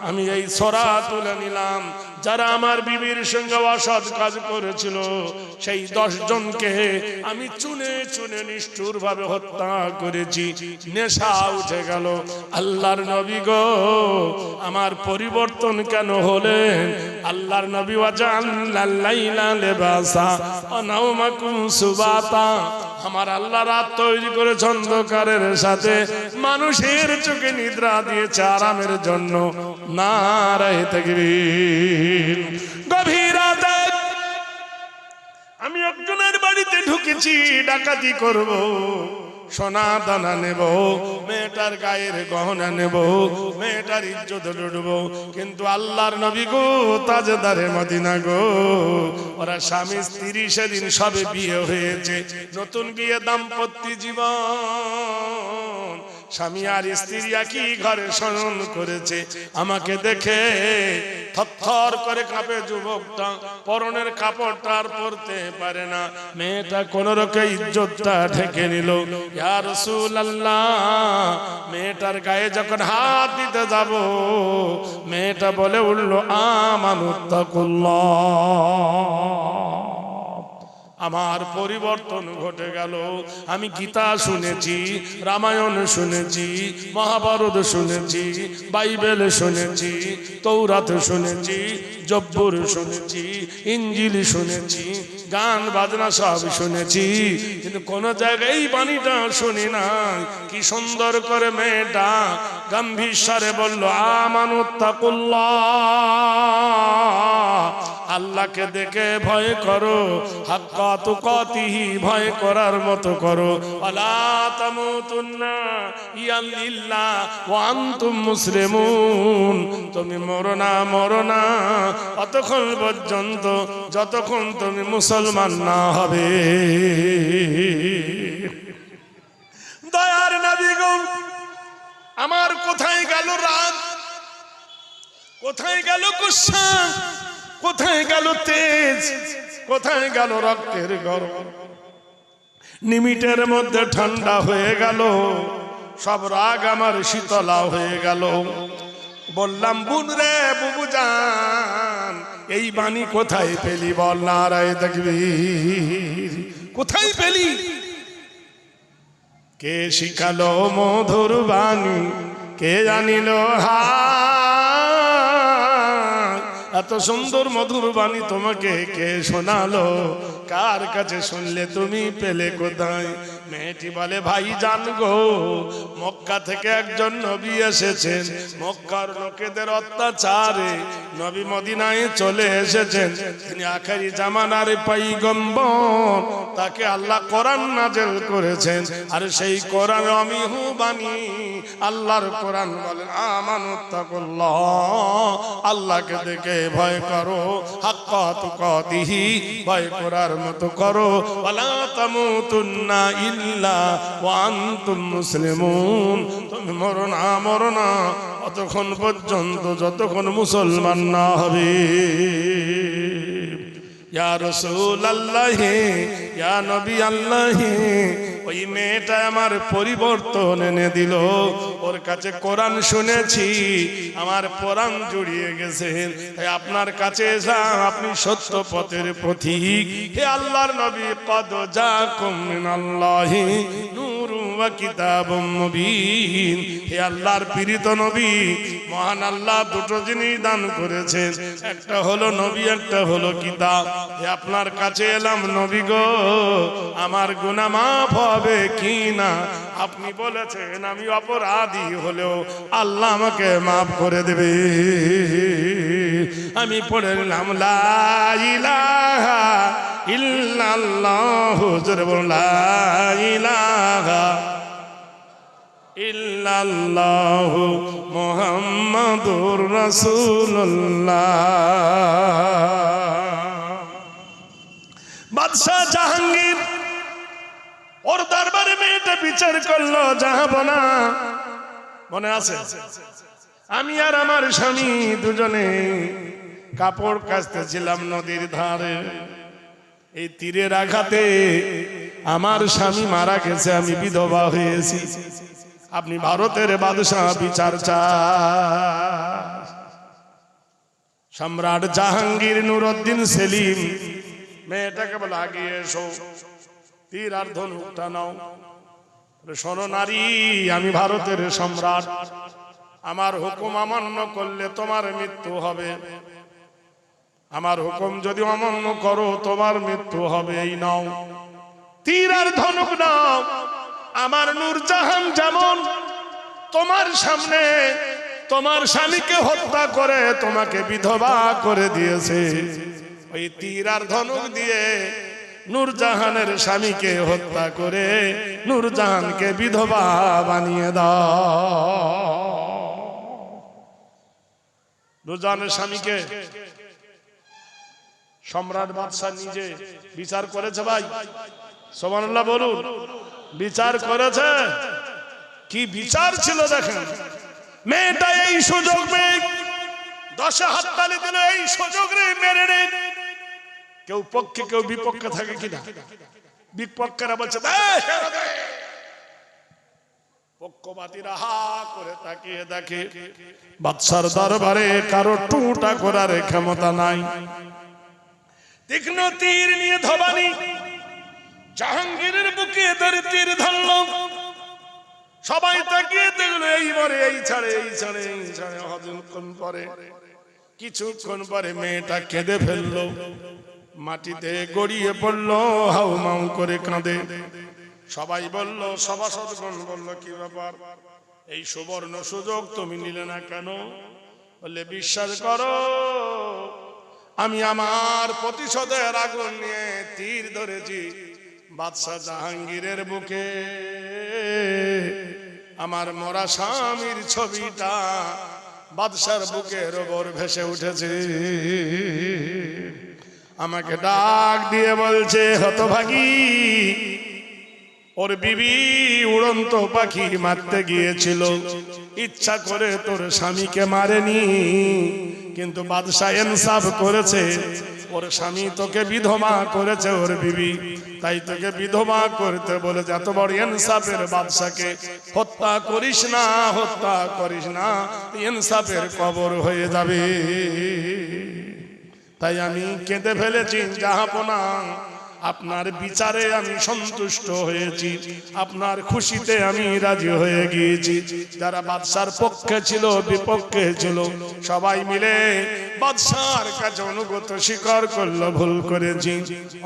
আমি এই ছড়া তুলে নিলাম, যারা আমার বিবির সঙ্গে অসৎ কাজ করেছিল সেই 10 জনকে আমি চুনে চুনে নিষ্ঠুর ভাবে হত্যা করেছি। নেশা উঠে গেল। আল্লাহর নবী গো, আমার পরিবর্তন কেন হলেন? আল্লাহর নবী ওয়াজআলনাল লাইলা লিবাসা ওয়া নাওমাকুম সুবাতা, আমার আল্লাহ রাত তৈরি করেছে অন্ধকারের সাথে, মানুষের চোখে নিদ্রা দিয়েছে আরামের জন্য। নারায়ে তাকবীর। গভীর রাতে আমি একজনের বাড়িতে ঢুকেছি, ডাকাতি করব, সোনা দানা নেব, মেয়েটার গায়ের গহনা নেব, মেয়েটার ইজ্জত লুটব। কিন্তু আল্লাহর নবী গো, তাজদারে মদিনা গো, ওরা স্বামী স্ত্রী সেদিন সবে বিয়ে হয়েছে, নতুন বিয়ে, দাম্পত্য জীবন, স্বামী আর স্ত্রী একই ঘরে শয়ন করেছে। আমাকে দেখে থরথর করে কাঁপে যুবকটা, পরনের কাপড়টা আর পরতে পারে না। মেয়েটা কোন রকম ইজ্জতটা ঢেকে নিল। ইয়া রাসূলুল্লাহ, মেয়েটার গায়ে যখন হাত দিতে যাব, মেয়েটা বলে উঠল, আমানুত্তাকুল্লাহ। আমার পরিবর্তন ঘটে গেল। আমি গীতা শুনেছি, রামায়ণ শুনেছি, মহাভারত শুনেছি, বাইবেল শুনেছি, তৌরাত শুনেছি, জব্বুর শুনেছি, ইঞ্জিল শুনেছি, গান বাজনা সব শুনেছি, কিন্তু কোন জায়গায় এই বাণীটা শুনি না। কি সুন্দর করে মেয়েটা গম্ভীর স্বরে বলল, আমানুত্তাকুল্লাহ, আল্লাহকে দেখে ভয় করো, হাক্কা তুকাতিহি, ভয় করার মতো করো, ওয়ালা তামুতুন্না ইল্লা ওয়া আনতুম মুসলিমুন, তুমি মরো না অতক্ষণ পর্যন্ত যতক্ষণ তুমি মুসলমান না হবে। দয়ার নবী গো, আমার কোথায় গেল রাত, কোথায় গেল গুসা, কোথায় গেল তেজ, কোথায় গেল রক্তের গরম? নিমিটের মধ্যে ঠান্ডা হয়ে গেল, সব রাগ আমার শীতলা হয়ে গেল। বললাম, বুন রে বুবু জান, এই বাণী কোথায় পেলি বল? নারায়ে তাকবীর। কোথায় পেলি? কে শিখালো মধুর বাণী, কে জানিল হা, এত সুন্দর মধুর বাণী তোমাকে কে শোনালো? কার কাছে শুনলে, তুমি পেলে কোথায়? মেয়েটি বলে, ভাই জান গো, মক্কা থেকে একজন নবী এসেছেন, মক্কার লোকেদের অত্যাচারে নবী মদিনায় চলে এসেছেন, তিনি আখেরি জামানার পয়গম্বর, তাকে আল্লাহ কোরআন নাযিল করেছেন, আর সেই কোরআন আমিহু বাণী, আল্লাহর কোরআন বলেন, আমানুত্তাকুল্লাহ, আল্লাহকে দেখে ভয় করো, হাক্কা তুকাতিহি, ভয় করার মতো করো, ওয়ালা তামুতুন্না ইল্লা ওয়া আনতুম মুসলিমুন, তুমি মরো না অতক্ষণ পর্যন্ত যতক্ষণ মুসলমান না হবে। ইয়া রাসূলুল্লাহ, ইয়া নবী আল্লাহ, ওই মেয়েটা আমার পরিবর্তন এনে দিল। ওর কাছে কোরআন শুনেছি, আমার প্রাণ জুড়িয়ে গেছে। তাই আপনার কাছে এসা, আপনি সত্য পথের পথিক। হে আল্লাহর নবী, কদ জাকুম মিনাল্লাহি নূরুন ওয়া কিতাবুম মুবিন। হে আল্লাহর প্রিয় নবী, মহান আল্লাহ দুটো জিনিস দান করেছেন, একটা হলো নবী, একটা হলো কিতাব। হে আপনার কাছে এলাম নবী গো, আমার গুনাহ মাফ হবে কি না? আপনি বলেছেন আমি অপরাধী হলেও আল্লাহ আমাকে মাফ করে দেবে। আমি পড়ে নিলাম, লা ইলাহা ইল্লাল্লাহ, জোরে বলুন, লা ইলাহা ইল্লাল্লাহু মুহাম্মাদুর রাসূলুল্লাহ। বাদশাহ জাহাঙ্গীর ওর দরবারে মেয়েটা বিচার করলো, জাহাপনা মনে আছে আমি আর আমার স্বামী দুজনে কাপড় কাচতেছিলাম নদীর ধারে, এই তীরের আঘাতে আমার স্বামী মারা গেছে, আমি বিধবা হয়েছি, আপনি ভারতের বাদশাহ বিচার চান। সম্রাট জাহাঙ্গীর নুরউদ্দিন সেলিম মেয়েটাকে বলে আগে এসো, তীর আর ধনুকটা নাও। শোনো নারী, আমি ভারতের সম্রাট, আমার হুকুম অমান্য করলে তোমার মৃত্যু হবে, আমার হুকুম যদি অমান্য করো তোমার মৃত্যু হবে। এই নাও তীর আর ধনুক নাও। আমার নূরজাহান যেমন তোমার সামনে তোমার স্বামীকে হত্যা করে তোমাকে বিধবা করে দিয়েছে, ওই তীর আর ধনুক দিয়ে নূরজাহানের স্বামীকে হত্যা করে নূরজাহানকে বিধবা বানিয়ে দাও। নূরজাহানের স্বামীকে সম্রাট বাদশাহ নিজে বিচার করেছে। ভাই সুবহানাল্লাহ বলুন, বিচার করেছে। কি বিচার ছিল দেখেন। মেয়েটা এই সুযোগ পেয়ে 10 হাততালি দিল, এই সুযোগ রে মেরে নে। কেউ পক্ষে কেউ বিপক্ষে থাকে কিনা? বিপক্ষেরা বলছে পক্ষপাতীরা হা করে তাকিয়ে দেখে, বাদশার দরবারে কারো টুটা করার ক্ষমতা নাই। তীক্ষ্ণ তীর নিয়ে ধবানি জাহাঙ্গীরের বুকে ধরে তীর ধরল। সবাই তাকিয়ে দেখলো, এই মরে এই ছাড়ে এই ছাড়ে এই ছাড়ে। কিছুক্ষণ পরে মেয়েটা কেঁদে ফেললো, মাটিতে গড়িয়ে পড়লো, হাউমাউ করে কাঁদে। সবাই বলল, সভাসদগণ বলল, কি ব্যাপার, এই সুবর্ণ সুযোগ তুমি নিলে না কেন? বললে, বিশ্বাস করো, আমি আমার প্রতিশোধের আগুন নিয়ে তীর ধরেছি বাদশাহ জাহাঙ্গীরের বুকে। আমার মরা স্বামীর ছবিটা বাদশার বুকের ওপর ভেসে উঠেছে। আমাকে ডাক দিয়ে বলছে, হতভাগী, ওর বিবি উড়ন্ত পাখি মারতে গিয়েছিল, ইচ্ছা করে তোর স্বামীকে মারেনি, কিন্তু বাদশাহ ইনসাফ করেছে, ওর স্বামী তোকে বিধবা করেছে, ওর বিবি, তাই তোকে বিধবা করতে বলেছে। এত বড় ইনসাফের বাদশাকে হত্যা করিস না, হত্যা করিস না, ইনসাফের কবর হয়ে যাবে। তাই আমি কেঁদে ফেলেছি জাহাপনা, আপনার বিচারে আমি সন্তুষ্ট হয়েছি, আপনার খুশিতে আমি রাজি হয়ে গিয়েছি। যারা বাদশার পক্ষে ছিল বিপক্ষে ছিল সবাই মিলে বাদশার কাছে অনুগত স্বীকার করলো, ভুল করেছি।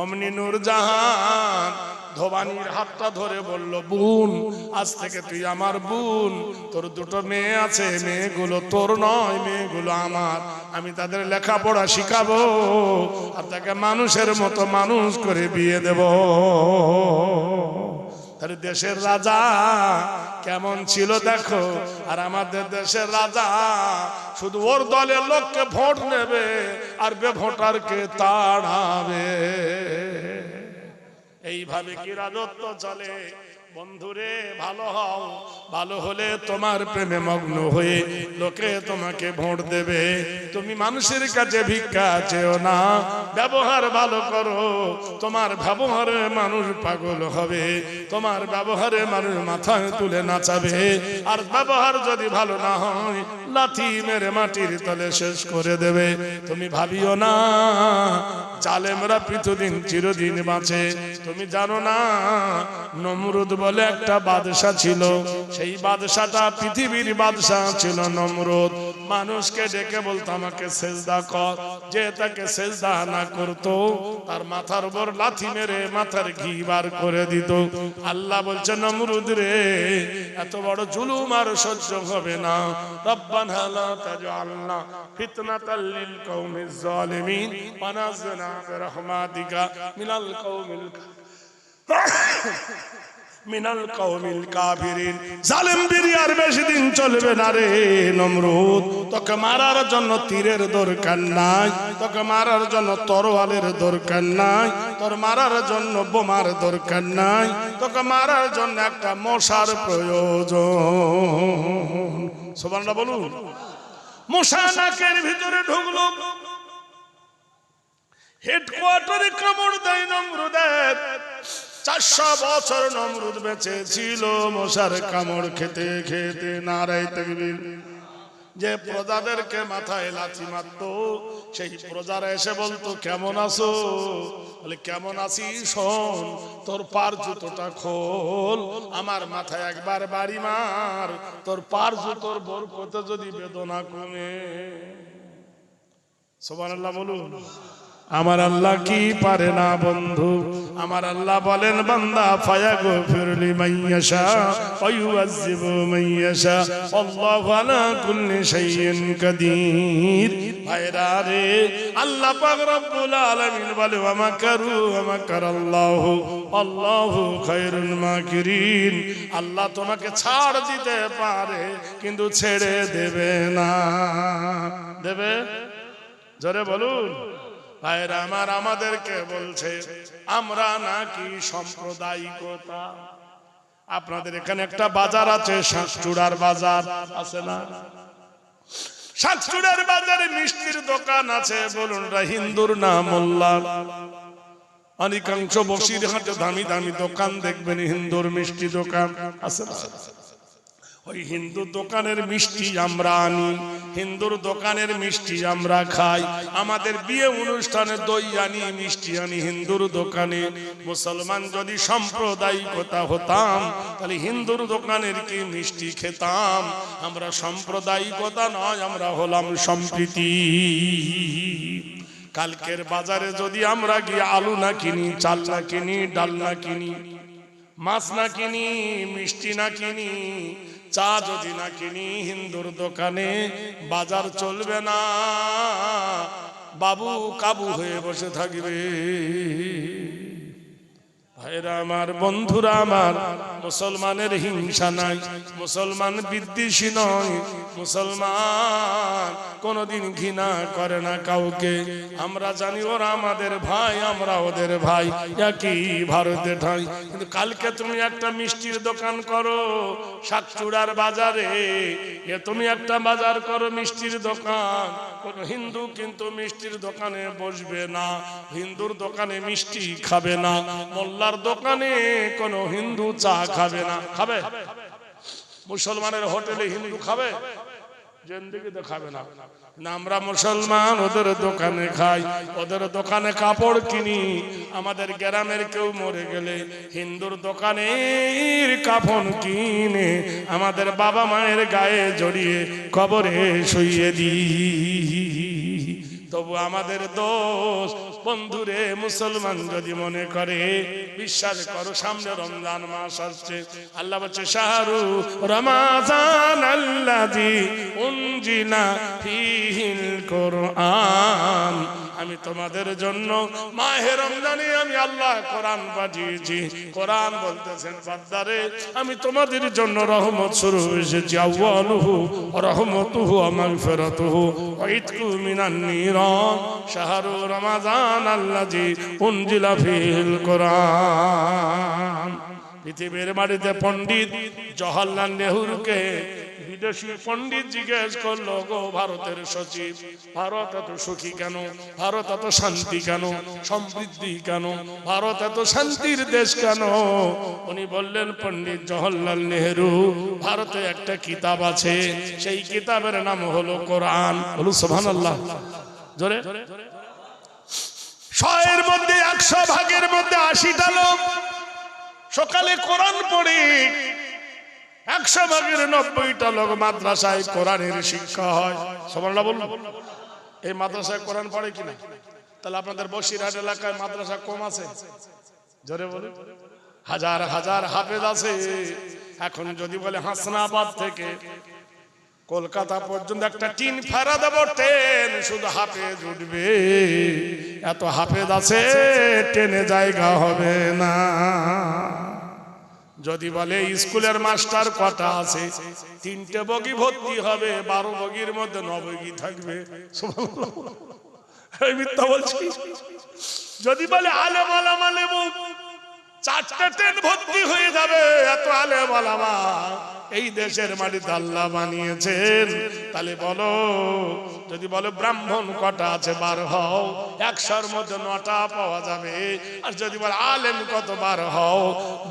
অমনি নূরজাহান ধবানির হাতটা ধরে বলল, বোন, আজ থেকে তুই আমার বোন। তোর দুটো মেয়ে আছে, মেয়েগুলো তোর নয়, মেয়েগুলো আমার। আমি তাদের লেখাপড়া শিখাবো আর তাকে মানুষের মতো মানুষ করে বিয়ে দেব। তার দেশের রাজা কেমন ছিল দেখো। আর আমাদের দেশের রাজা শুধু ওর দলের লোককে ভোট নেবে আর বেভোটারকে তাড়াবে। এইভাবে কি রাজত্ব চলে? বন্ধুরে, ভালো হও, ভালো হলে তোমার প্রেমে মগ্ন হয়ে লোকে তোমাকে ভোট দেবে। তুমি মানুষের কাছে ভিক্ষা চেও না, ব্যবহার ভালো করো। তোমার ব্যবহারে মানুষ পাগল হবে, তোমার ব্যবহারে মানুষ মাথায় তুলে নাচাবে। আর ব্যবহার যদি ভালো না হয়, লাথি মেরে মাটির তলে শেষ করে দেবে। তুমি ভাবিও না জালেমরা প্রতিদিন চিরদিন বাঁচে। তুমি জানো না নমরুদ বলে একটা বাদশা ছিল, সেই বাদশাটা পৃথিবীর বাদশা ছিল নমরুদ। মানুষকে ডেকে বলতো আমাকে সেজদা কর, যে তাকে সেজদা না করতো তার মাথার উপর লাথি মেরে মাথার ঘি বার করে দিত। আল্লাহ বলছে, নমরুদ রে, এত বড় জুলুম আর সহ্য হবে না। রব্বানা লা তাজআলনা ফিতনাতাল লিল কওমিজ জালিমিন ওয়া নাজ্জিনা বিরহমাতিকা মিনাল কওমিল মিনাল কওমিল কাফিরিন। জালেম বিরি আর বেশি দিন চলবে না রে নমরুদ। তোকে মারার জন্য তীরের দরকার নাই, তোকে মারার জন্য তরোয়ালের দরকার নাই, তোর মারার জন্য বোমার দরকার নাই, তোকে মারার জন্য একটা মশার প্রয়োজন। সুবহানাল্লাহ বলুন। মশা নাকের ভিতরে ঢুকলো, হেডকোয়ার্টারে কামড় দেয় নমরুদের। 400 বছর নমরুদ বেঁচে ছিল মশার কামড় খেতে খেতে। নারায়ে তাকবীর। যে প্রজাদেরকে মাথায় লাথি মারতো সেই প্রজারা এসে বলতো কেমন আছো? বলে কেমন আছি, শোন তোর পার জুতোটা খোল, আমার মাথায় একবার বাড়ি মার, তোর পার জুতোর বরকতে যদি বেদনা কমে। সুবহানাল্লাহ বলুন। আমার আল্লাহ কি পারে না বন্ধু? আমার আল্লাহ বলেন বান্দা ফায়াগফির লিমান ইয়াশা ওয়া ইউআযযিবু মান ইয়াশা আল্লাহু আলা কুল্লি শাইইন কাদির। ভাইরা রে, আল্লাহ পাক রব্বুল আলামিন বলে ওয়া মাকারু ওয়া মাকারাল্লাহু আল্লাহু খায়রুল মাকিরিন। আল্লাহ তোমাকে ছাড় দিতে পারে কিন্তু ছেড়ে দেবে না। দেবে? জোরে বলুন। ভাইরা আমার, আমাদেরকে বলছে আমরা নাকি সাম্প্রদায়িকতা। আপনাদের এখানে একটা বাজার আছে, শাকচুড়ার বাজার আছে না? শাকচুড়ার বাজারে মিষ্টির দোকান আছে, বলুন হিন্দুর না মোল্লার? অনেকাংশ বসিরহাটে দামি দামি দোকান দেখবেন হিন্দুর মিষ্টি দোকান আছে না? ওই হিন্দু দোকানের মিষ্টি আমরা আনি, হিন্দুর দোকানের মিষ্টি আমরা খাই। আমাদের বিয়ে অনুষ্ঠানে দই আনি, মিষ্টি আনি হিন্দুর দোকানে। মুসলমান যদি সাম্প্রদায়িকতা হতাম তাহলে হিন্দুর দোকানের কি মিষ্টি খেতাম? আমরা সাম্প্রদায়িকতা নয়, আমরা হলাম সম্প্রীতি। কালকের বাজারে যদি আমরা গিয়ে আলু না কিনি, চাল না কিনি, ডাল না কিনি, মাছ না কিনি, মিষ্টি না কিনি, চা যদি না কিনি, হিন্দুর দোকানে বাজার চলবে না, বাবু কাবু হয়ে বসে থাকবে। ভাইরা আমার, বন্ধুরা আমার, মুসলমানের হিংসা নাই, মুসলমান বিদ্বেষী নয়, মুসলমান কোনদিন ঘৃণা করে না কাউকে। আমরা জানি ওরা আমাদের ভাই, আমরা ওদের ভাই, একই ভারতে ঠাই। কিন্তু কালকে তুমি একটা মিষ্টির দোকান করো শাকচুড়ার বাজারে, তুমি একটা বাজার করো মিষ্টির দোকান, কোন হিন্দু কিন্তু মিষ্টির দোকানে বসবে না, হিন্দুর দোকানে মিষ্টি খাবে না, মোল্লার দোকানে কোন হিন্দু চা খাবে না। খাবে? মুসলমানের হোটেলে হিন্দু খাবে? জিন্দেগিতে খাবে না। আমরা মুসলমান ওদের দোকানে খাই, ওদের দোকানে কাপড় কিনি। আমাদের গ্রামের কেউ মরে গেলে হিন্দুর দোকানের কাফন কিনে আমাদের বাবা মায়ের গায়ে জড়িয়ে কবরে শুইয়ে দিই। তবু আমাদের দোষ বন্ধুরে, মুসলমান যদি মনে করে, বিশ্বাস করো সামনে রমজান মাস আসছে, আল্লাহ বলছে শাহরু রমাজান আল্লাযী উনজিলা ফীহিল কুরআন। আমি তোমাদের জন্য মাহে রমজানে আমি আল্লাহ কোরআন পাঠিয়েছি। কোরআন বলতেছেন বান্দারে আমি তোমাদের জন্য রহমত স্বরূপ এসেছি। আউয়ালুহু রাহমাতুহু ওয়া মাগফিরাতুহু ওয়া ইতকু মিনান নিরান শাহরু রমাজান আল্লাযী উনজিলা ফীহিল কুরআন। পৃথিবীর মাটিতে পণ্ডিত জওহরলাল নেহরুকে বিদেশি পণ্ডিত জিজ্ঞেস করলো, গো ভারতের সচিব, ভারত এত সুখী কেন, ভারত এত শান্তি কেন, সমৃদ্ধি কেন, ভারত এত শান্তির দেশ কেন? উনি বললেন, পণ্ডিত জওহরলাল নেহরু, ভারতে একটা কিতাব আছে, সেই কিতাবের নাম হলো কোরআন। বলুন সুবহানাল্লাহ জোরে। 100 এর মধ্যে 100 ভাগের মধ্যে 80টা লোক সকালে কোরআন পড়ে, 100 ভাগের 90টা লোক মাদ্রাসায় কোরআনের শিক্ষা হয়। সুবহানাল্লাহ বলুন। এই মাদ্রাসায় কোরআন পড়ে কিনা? তাহলে আপনাদের বসিরহাট এলাকায় মাদ্রাসা কম আছে? জোরে বলুন। হাজার হাজার হাফেজ আছে। এখন যদি বলে হাসনাবাদ থেকে কলকাতা পর্যন্ত একটা টিন ফেরা দেব, ট্রেন শুধু হাফেজ উঠবে, এত হাফেজ আছে, ট্রেনে জায়গা হবে না। যদি বলে স্কুলের মাস্টার কটা আছে, 3টে বগি ভর্তি হবে, 12 বগির মধ্যে 9 বগি থাকবে। এই মিথ্যা বলছি। যদি বলে আলেম ওলামা লেবু, 4টে ট্রেন ভর্তি হয়ে যাবে, এত আলেম ওলামা এই দেশের মাটিতে আল্লাহ বানিয়েছেন। তাহলে বলো, যদি বলো ব্রাহ্মণ কটা আছে, 12 হও, 100-র মধ্যে 9টা পাওয়া যাবে। আর যদি বলো আলেম কত, 12 হও,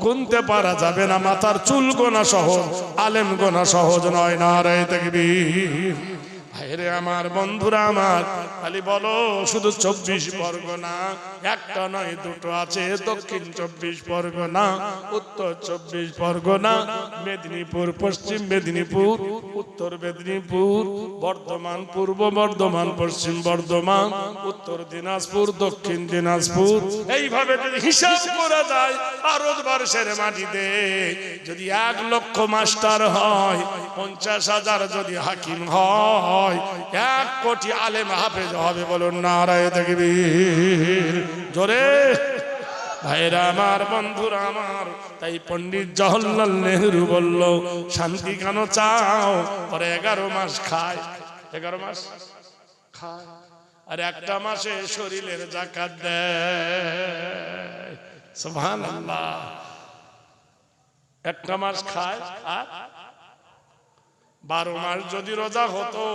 গুনতে পারা যাবে না, মাথার চুল গোনা সহজ, আলেম গোনা সহজ নয়। নারায়ে তাকবীর। ভাইরে আমার, বন্ধুরা আমার, খালি বলো শুধু 24 পরগনা, একটা নয় দুটো আছে, দক্ষিণ 24 পরগনা, উত্তর 24 পরগনা, মেদিনীপুর, পশ্চিম মেদিনীপুর, উত্তর মেদিনীপুর, বর্ধমান, পূর্ব বর্ধমান, পশ্চিম বর্ধমান, উত্তর দিনাজপুর, দক্ষিণ দিনাজপুর। এইভাবে যদি হিসাব করা যায়, ভারতবর্ষের মাটিতে যদি 1 লক্ষ মাস্টার হয়, 50,000 যদি হাকিম হয়, 1 কোটি আলেম হাফেজ হবে। বলুন নারায়ে তাকবীর। জোরে ভাইরা আমার, বন্ধুরা আমার। তাই পণ্ডিত জওহরলাল নেহরু বলল, শান্তি কেন চাও? পরে 11 মাস খায়, 11 মাস খায়, আর একটা মাসে শরীরের যাকাত দেয়। সুবহানাল্লাহ। একটা মাস খায়, আর 12 মাস যদি রোজা হতো,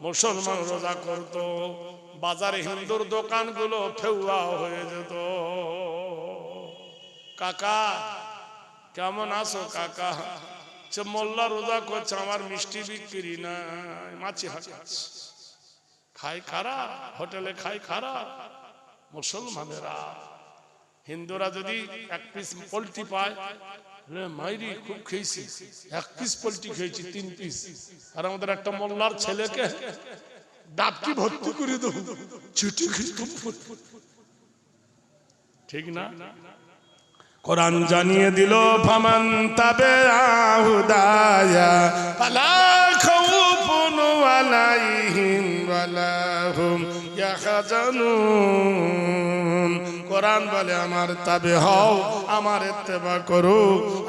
মুসলমান রোজা করত, বাজারে হিন্দুর দোকানগুলো ফেউয়া হয়ে যেত। কাকা কেমন আছো? কাকা সে মোল্লা রোজা করছে, আমার মিষ্টি বিক্রি নাই, মাছি খাই খারা, হোটেলে খাই খারা। মুসলমানেরা, হিন্দুরা যদি 1 পিস পোল্ট্রি পায়, মাইরি খুব খেয়েছি, 1 পিস পোল্ট্রি খেয়েছি, 3 পিস। আর আমাদের একটা মোল্লার ছেলেকে ডাবকি ভর্তি করে দেবো, ছুটি ঠিক না? কোরআন জানিয়ে দিল, ফামান তাবিআ হুদায়া ফালা খাউফুন আলাইহিম ওয়ালা হুম ইয়াহজানুন। কোরআন বলে, আমার তাবে হও, আমার ইত্তেবা করো,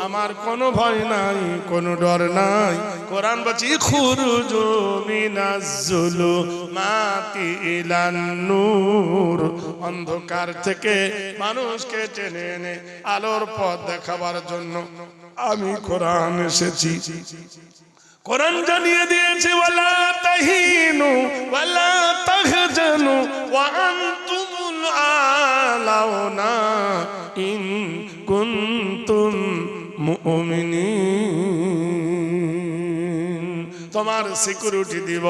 আমার কোনো ভয় নাই, কোনো ডর নাই। কোরআন বলছে, খুরুজু মিনাজ যুলুমাতি ইলান নূর। অন্ধকার থেকে মানুষকে টেনে এনে আলোর পথ দেখাবার জন্য আমি কোরআন এসেছি। কোরআন জানিয়ে দিয়েছে, ওয়ালা তাহিনু ওয়ালা তাহজানু ওয়া আনতুমুল আলাউনা ইন কুনতুম মুমিনিন। তোমার সিকিউরিটি দিব,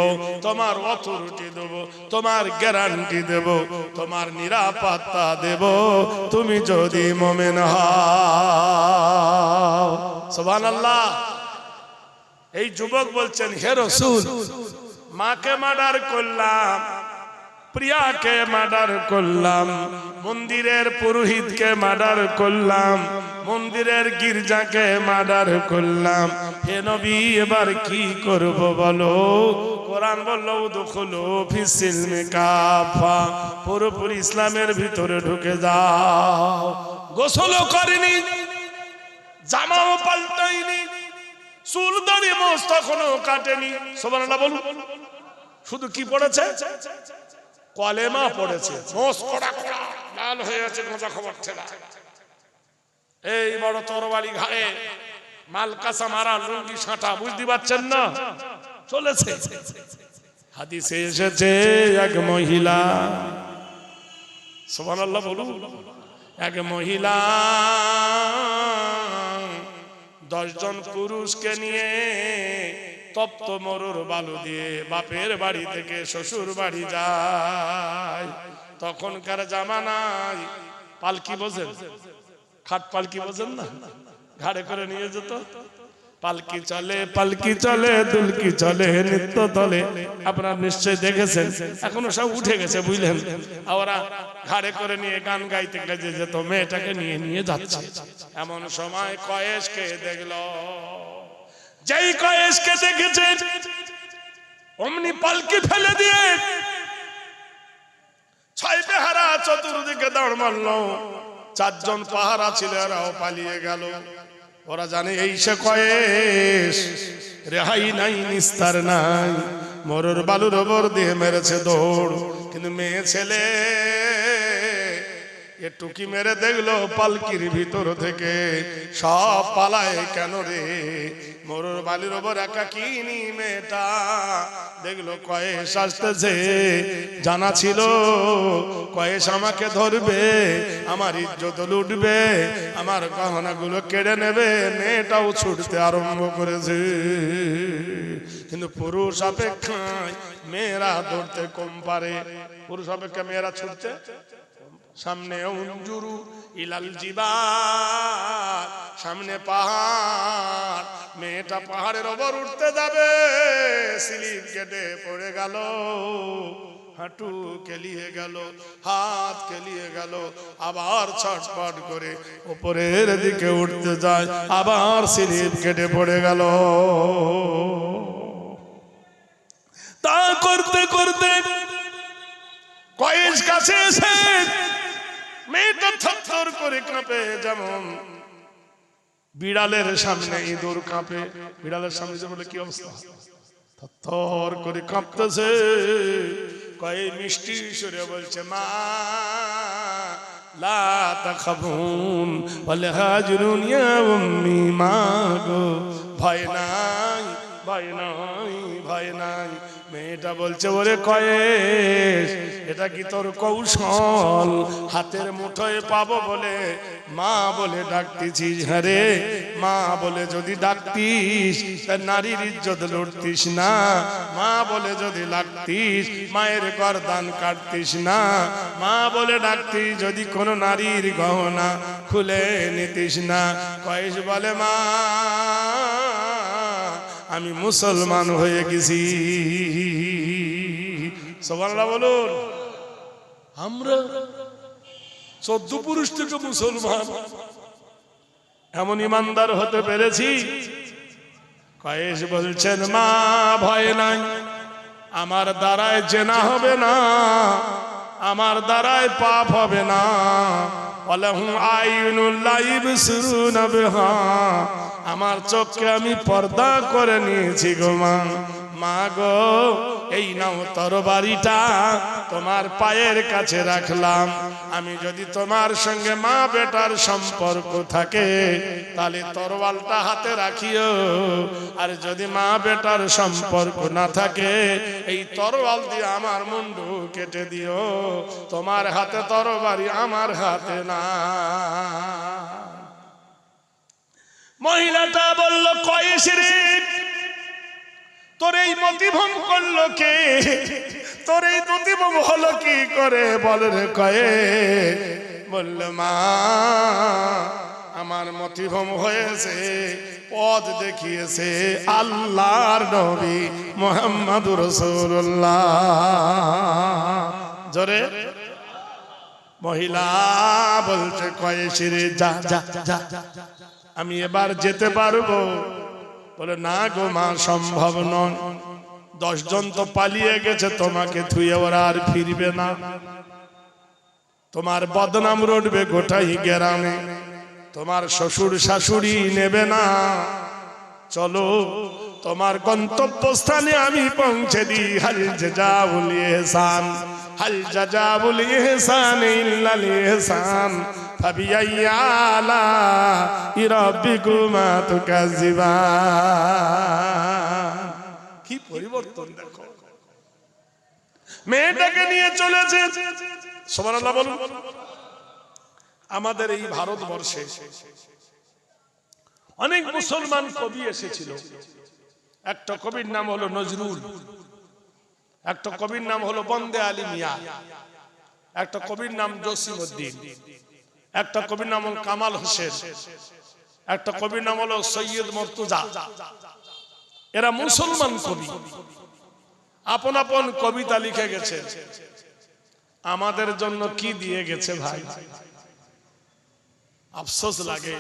তোমার অথরিটি দেব, তোমার গ্যারান্টি দেব, তোমার নিরাপত্তা দেব, তুমি যদি মুমিন হও। সুবহানাল্লাহ। এই যুবক বলছেন, হে রাসূল, মাকে মার্ডার করলাম, প্রিয়াকে মার্ডার করলাম, মন্দিরের পুরোহিতকে মার্ডার করলাম, মন্দিরের গির্জাকে মার্ডার করলাম, হে নবী এবার কি করব বলো? কোরআন বলল, উদখুলু ফিস-সিলমি কাফা, পুরোপুরি ইসলামের ভিতরে ঢুকে যাও। গোসলও করেনি, জামাও পাল্টাইনি, চুল দাড়ি মোছ তখনও কাটেনি। সুবহানাল্লাহ বলুন। শুধু কি পড়েছে? কলেমা পড়েছে। মোছ কড়া কড়া লাল হয়ে আছে, গোঁজা খবর ঠেলা, এই বড় তরবারি ঘাড়ে, মালকাসা মারা, লুঙ্গি সাঁটা, বুঝতে পারছেন না? চলেছে। হাদিসে এসেছে, এক মহিলা, সুবহানাল্লাহ বলুন, এক মহিলা 10 জন পুরুষকে নিয়ে তপ্ত মরুর বালু দিয়ে বাপের বাড়ি থেকে শ্বশুর বাড়ি যায়। তখনকার জামানায় পালকি বোঝেন, খাট পালকি বোঝেন না, ঘাড়ে করে নিয়ে যেত। পালকি চলে, পালকি চলে, দুলকি চলে, নিত্য তলে। আপনারা নিশ্চয় দেখেছেন, এখনো সব উঠে গেছে, বুঝলেন? ওরা ঘাড়ে করে নিয়ে গান গাইতে গাইতে যেত, মেয়েটাকে নিয়ে নিয়ে যাচ্ছে। এমন সময় কয়েসকে দেখলো। যেই কয়েসকে দেখেছে, অমনি পালকি ফেলে দিয়ে 6 পেহারা চতুর্দিকে দৌড় মারলো। 4 জন পাহারা ছিল, এরাও পালিয়ে গেল। ওরা জানে এই সে কয়েস, রেহাই নাই নিস্তার নাই, মরুর বালুর ওপর দিয়ে মেরেছে দৌড়। কিন্তু মেয়ে ছেলে একটু কি মেরে দেখলো পালকির ভিতর থেকে, সব পালায় কেন রে? মরুর বালির ওপর একাকিনী মেয়েটা দেখলো কয়েস আসতেছে, জানা ছিল কয়েস আমাকে ধরবে, আমার ইজ্জত লুটবে, আমার গহনাগুলো কেড়ে নেবে। মেয়েটাও ছুটতে আরম্ভ করেছে। কিন্তু পুরুষ অপেক্ষায় মেয়েরা দৌড়তে কম পারে। পুরুষ অপেক্ষা মেয়েরা ছুটতে, সামনে উঞ্জুরু ইলাল জিবাল, সামনে পাহাড়, মেয়েটা পাহাড়ের ওপর উঠতে যাবে, স্লিপ কেটে পড়ে গেল, হাঁটু কেলিয়ে গেল, হাত কেলিয়ে গেল, আবার ছটফট করে উপরের দিকে উঠতে যায়, আবার স্লিপ কেটে পড়ে গেল। তা করতে করতে কয়েস কাছে এসে মেয়েটা থরথর করে কাঁপে, যেমন বিড়ালের সামনে ইঁদুর কাঁপে। বিড়ালের সামনে যে বলে কি অবস্থা, থরথর করে কাঁপতেছে। কয়ে মিষ্টি সুরে বলছে, মা লা তাখাফুন ওয়ালা হাজরুন ইয়া উম্মি, মা গো ভয় নাই, ভয় নাই, ভয় নাই। মেয়েটা বলছে, ওরে কয়েস, এটা কি তোর কৌশল? হাতের মুঠোয় পাবো বলে মা বলে ডাকতেছিস? হ্যাঁ রে, মা বলে যদি ডাকতিস নারীর ইজ্জত লড়তিস না, মা বলে যদি লাগতিস মায়ের গর্দান কাটতিস না, মা বলে ডাকতিস যদি কোনো নারীর গহনা খুলে নিতিস না। কয়েস বলে, মা আমি মুসলমান হয়ে গেছি। সুবহানাল্লাহ বলুন। আমরা 14 পুরুষ থেকে মুসলমান, এমন ইমানদার হতে পেরেছি। কয়েস বলছেন, মা ভয় নাই, আমার দ্বারায় জেনা হবে না, আমার দ্বারায় পাপ হবে না। ওয়ালাহুম আইনুল লা ইবসিরুনা বিহা, আমার চোখকে আমি পর্দা করে নিয়েছি গো মা। মা গো, এই নাও তরবারিটা, তোমার পায়ের কাছে রাখলাম। আমি যদি তোমার সঙ্গে মা বেটার সম্পর্ক থাকে তাহলে তরবালটা হাতে রাখিও, আর যদি মা বেটার সম্পর্ক না থাকে এই তরবাল দিয়ে আমার মুন্ডু কেটে দিও। তোমার হাতে তরবারি, আমার হাতে না। মহিলাটা বলল, কয়েস রে, তোর এই মতিভ্রম করলো কে? তোর এই মতিভ্রম হলো কি করে বল রে কয়েস? বলল, মা আমার মতিভ্রম হয়েছে, পথ দেখিয়েছে আল্লাহর নবী মুহাম্মদুর রাসূলুল্লাহ। জোরে মহিলা বলছে, কয়েস রে, যা যা যা, আমি এবার যেতে পারবো? বলে, না গো মা, সম্ভব নয়। 10 জন তো পালিয়ে গেছে, তোমাকে থুয়ে ওরা আর ফিরবে না, তোমার বদনাম রটবে গোটাই গ্রামে, তোমার শ্বশুর শাশুড়ি নেবে না। চলো তোমার গন্তব্যস্থানে আমি পৌঁছে দিই। হাল জাযাউল ইহসান, হাল জাযাউল ইহসান ইল্লাল ইহসান, ফাবিআইয়ি আলা'i রাব্বিকুমা তুকাজ্জিবান। কি পরিবর্তন দেখো, মেয়েটাকে নিয়ে চলেছে। সুবহানাল্লাহ বলুন। আমাদের এই ভারতবর্ষে অনেক মুসলমান কবি এসেছিল। একটা কবির নাম হলো নজরুল, একটা কবির নাম হলো বন্দে আলী মিয়া, একটা কবির নাম জসিমউদ্দিন, একটা কবির নাম হলো কামাল হোসেন, একটা কবির নাম হলো সৈয়দ মুর্তজা। এরা মুসলমান কবি, আপন আপন কবিতা লিখে গেছে। আমাদের জন্য কি দিয়ে গেছে ভাই, আফসোস লাগে।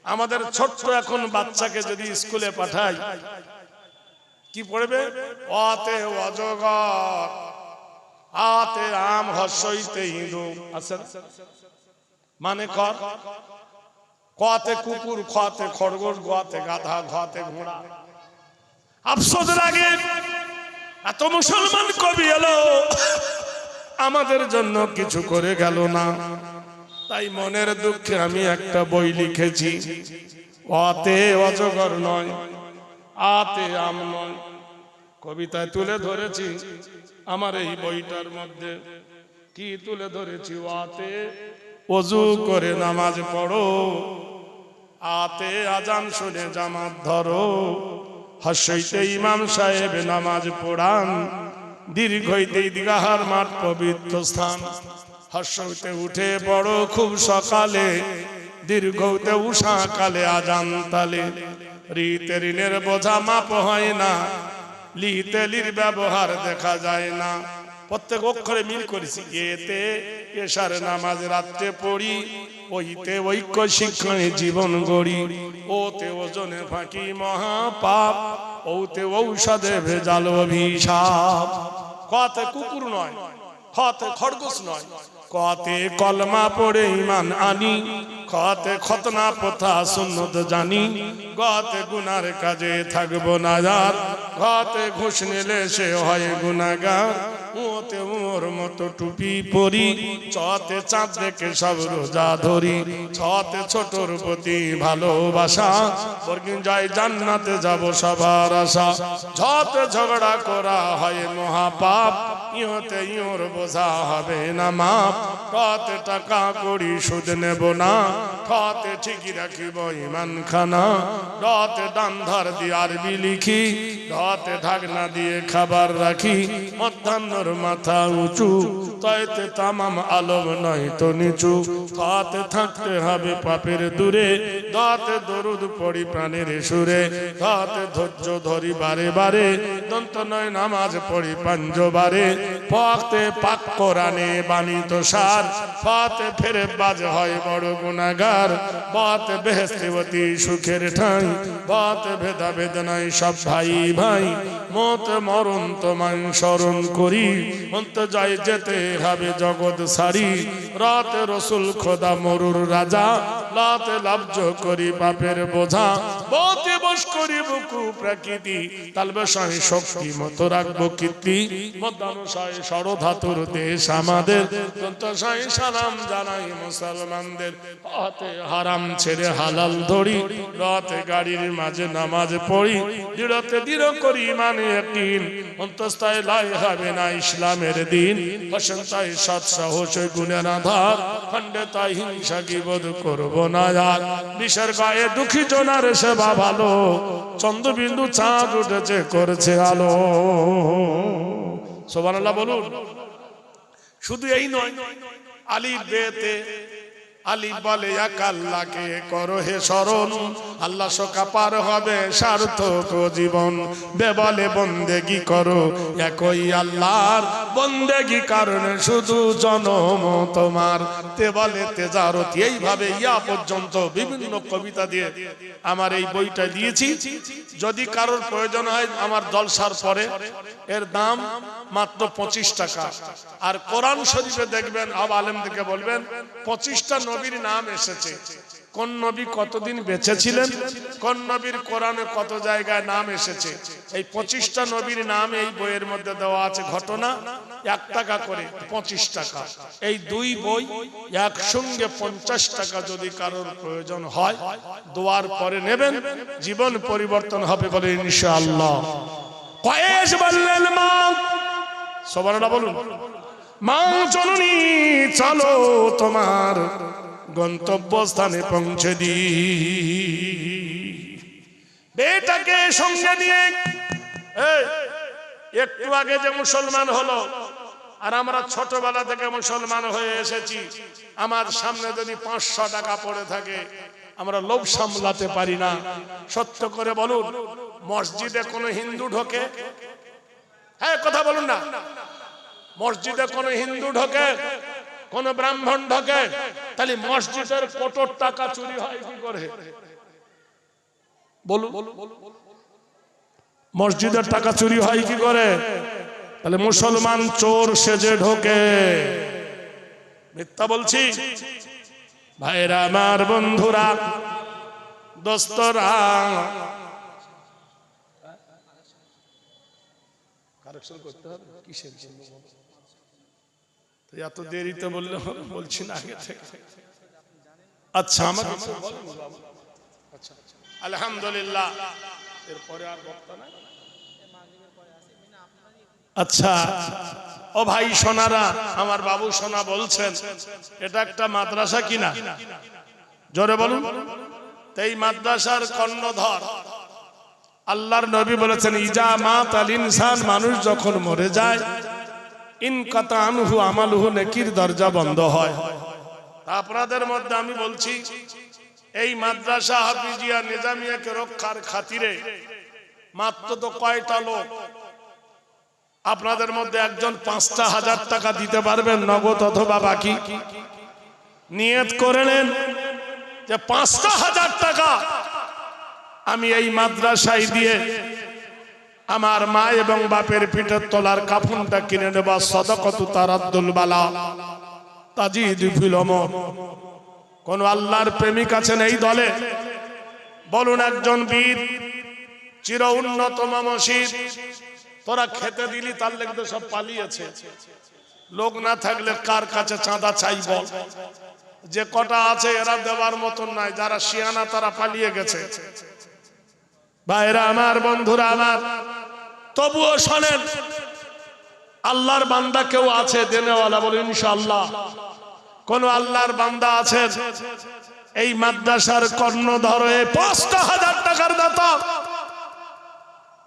আমাদের ছোট্ট এখন বাচ্চাকে যদি স্কুলে পাঠাই, কি পড়বে? অতে অজগর, আতে আম, হর্ষইতে ইঁদুর। আচ্ছা, মানে কর কতে কুকুর, খতে খরগোশ, গোয়াতে গাধা, ঘতে ঘোড়া। আফসোস লাগে এত মুসলমান কবি এলো, আমাদের জন্য কিছু করে গেল না। তাই মনের দুঃখে আমি একটা বই লিখেছি, অতে অজগর নয়, আতে আম নয়। কবিতায় তুলে ধরেছি, আমার এই বইটার মধ্যে কি তুলে ধরেছি? আতে ওযু করে নামাজ পড়ো, আতে আজান শুনে জামাত ধরো, হাসইতে ইমাম সাহেব নামাজ পড়ান, দীর্ঘইতে ঈদগাহার মাঠ পবিত্র স্থান। হাসইতে উঠে পড়ো খুব সকালে, দীর্ঘতে উষা কালে আজান তালে। রিতে ঋণের বোঝা মাপ হয় না, লিতে লির ব্যবহার দেখা যায় না। প্রত্যেক অক্ষরে মিল করেছি। এতে এশার নামাজ রাত্রে পড়ি, ওইতে ঐক্য শিক্ষায় জীবন গড়ি। ওতে ওজনে ফাঁকি মহাপাপ, ওতে ঔষধে ভেজাল অভিশাপ। কতে কুকুর নয়, খতে খরগোশ নয়, কতে কলমা পড়ে ইমান আনি, খতে খতনা প্রথা সুন্নত জানি, গতে গুনার কাজে থাকবো না যার, গতে ঘুষ নিলে সে হয় গুনাহগার। ওতে ওর মতো টুপি পরি, চতে চাঁদ দেখে সব রোজা ধরি, ছতে ছোটর প্রতি ভালোবাসা, বরগিন যায় জান্নাতে যাব সবার আশা। ঝতে ঝগড়া করা হয় মহাপাপ, ইহতে ইওর বোঝা হবে না মাপ। কতে টাকা করি সুদ নেব না, খতে ঠিকই রাখিব ইমান খানা। রতে দান ধার দিয়ে আরবি লিখি, রতে ঢাকনা দিয়ে খাবার রাখি। মধ্যাহ্নর মাথা উঁচু, তাইতে তামাম আলম নয় তো নিচু। খতে থাকতে হবে পাপের দূরে, দতে দরুদ পড়ি প্রাণের সুরে। খতে ধৈর্য ধরি বারে বারে, দন্ত নয় নামাজ পড়ি পাঞ্জবারে। পক্তে পাক কোরআনে বাণিত সার, ফাতে ফেরে বাজ হয় বড় গুনাহগার। বাতে বেহেশতেবতী সুখের ঠাঁই, বাতে ভেদা বেদনাই সব ভাই ভাই। মত মরণ তোমায় স্মরণ করি, অন্ত যাই যেতে হবে জগৎ সারি। রাতে রসুল খোদা মরুর রাজা, লাতে লাভজ করি পাপের বোঝা। বতে বস করি বুকু প্রকৃতি, তালবেশায় শক্তি মতো রাখবো কীর্তি। মধ্যানুসায় ষড়ধাতুর দেশ আমাদের, দন্তসায় সালাম জানাই মুসলমানদের। হাতে হারাম ছেড়ে হালাল ধরি, রাতে গাড়ির মাঝে নামাজ পড়ি। দৃঢ়তে দৃঢ় করি মানে একদিন, অন্তস্থায় লাই হবে না ইসলামের দিন। বসন্তায় সৎ সাহস গুণের আধার, খণ্ডে তাই হিংসা কি বোধ করবো না আর। বিষের গায়ে দুঃখী জনার সেবা ভালো, চন্দ্রবিন্দু চাঁদ উঠেছে করছে আলো। সুবহানাল্লাহ বলুন। শুধু এই নয়, আলিফ বেতে আলিফ বলে এক আল্লাহকে করো হে শরণ, আল্লাহ শোকা পার হবে সার্থক জীবন। বে বলে বন্দেগি করো একই আল্লাহর, বন্দেগি কারণে শুধু জনম তোমার। তে বলে তেজারতি, এইভাবে ইয়া পর্যন্ত বিভিন্ন কবিতা দিয়ে আমার এই বইটা দিয়েছি। যদি কারোর প্রয়োজন হয় আমার জলসার পরে, এর দাম মাত্র 25 টাকা। আর কোরআন শরীফে দেখবেন, আব আলেমদেরকে বলবেন 25টা নবীর নাম এসেছে। কোন নবী কতদিন বেঁচে ছিলেন, কোন নবীর কোরআনে কত জায়গায় নাম এসেছে, এই 25টা নবীর নাম এই বইয়ের মধ্যে দেওয়া আছে। ঘটনা 1 টাকা করে 25 টাকা। এই দুই বই একসঙ্গে 50 টাকা যদি কারোর প্রয়োজন হয়, দোয়ার পরে নেবেন, জীবন পরিবর্তন হবে বলে ইনশাআল্লাহ। কয়েস বললেন মা, সুবহানাল্লাহ বলুন। মা জননী চলো তোমার গন্তব্যস্থানে পৌঁছে দি। বেটাকে সঙ্গে নিয়ে একটু আগে যে মুসলমান হলো, আর আমরা ছোটবেলা থেকে মুসলমান হয়ে এসেছি। আমার সামনে যদি 500 টাকা পড়ে থাকে, আমরা লোভ সামলাতে পারি না। সত্য করে বলুন, মসজিদে কোনো হিন্দু ঢোকে? হ্যাঁ, কথা বলুন না। মসজিদে কোনো হিন্দু ঢোকে, কোন ব্রাহ্মণ ঢোকে? তাহলে মসজিদের কোটর টাকা চুরি হয় কি করে? বলুন, মসজিদের টাকা চুরি হয় কি করে? তাহলে মুসলমান চোর সেজে ঢোকে। মিথ্যা বলছি? ভাইরা আমার, বন্ধুরা, দোস্তরা, কারেকশন করতে হবে কিসের জন্য? এত দেরিতে বললে বলছি না আগে থেকে। আচ্ছা, আমাকে আচ্ছা, আলহামদুলিল্লাহ। এরপরে আর বক্তা নাই। আচ্ছা, ও ভাই সোনারা, আমার বাবু সোনা বলছেন এটা একটা মাদ্রাসা কিনা? জোরে বলুন। এই মাদ্রাসার কর্ণধর আল্লাহর নবী বলেছেন, ইজা মাতাল ইনসান, মানুষ যখন মরে যায়, ইনকাতা আনহু আমালুহু, নেকির দরজা বন্ধ হয়। আপনাদের মধ্যে আমি বলছি, এই মাদ্রাসা হাফিজিয়া নিজামিয়াকে রক্ষার খাতিরে মাত্র তো কয়টা লোক? আপনাদের মধ্যে একজন ৫,০০০ টাকা দিতে পারবেন, নগদ অথবা বাকি? নিয়ত করে নেন যে ৫,০০০ টাকা আমি এই মাদ্রাসায় দিয়ে আমার মা এবং বাপের পিঠের তলার কাফনটা কিনে নেব। সাদাকাতু তারাদ্দুল বালা তাজিদ ফিল উমর। কোন আল্লাহর প্রেমিক আছেন এই দলে? বলুন। একজন বীর, চির উন্নতম মসজিদ, তোরা খেতে দিলি, তার লেগে সব পালিয়েছে। লোক না থাকলে কার কাছে চাঁদা চাইব? যে কটা আছে এরা দেওয়ার মতন নাই, যারা শিয়ানা তারা পালিয়ে গেছে। ভাইরা আমার, বন্ধুরা আমার, তবুও শোনেন, আল্লাহর বান্দা কেউ আছে দেনেওয়ালা? বলুন ইনশাআল্লাহ। কোন আল্লাহর বান্দা আছে এই মাদ্রাসার কর্ণধর হয়ে ৫,০০০ টাকার দাতা?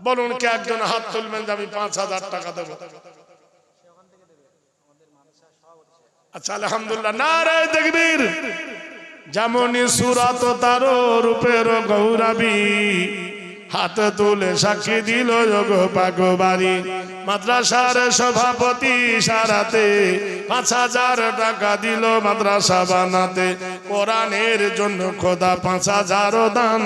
বলুন, কে একজন হাত তুলবেন যে আমি ৫,০০০ টাকা দেব? আচ্ছা, আলহামদুলিল্লাহ, নারে তাকবীর। যেমনি সুরাত তার রূপের গৌরবী, হাত তুলে সাক্ষী দিল যোগ পাগবাড়ি। মাদ্রাসার সভাপতি সারাতে ৫,০০০ টাকা দিল মাদ্রাসা বানাতে। কোরআনের জন্য খোদা ৫,০০০ দান,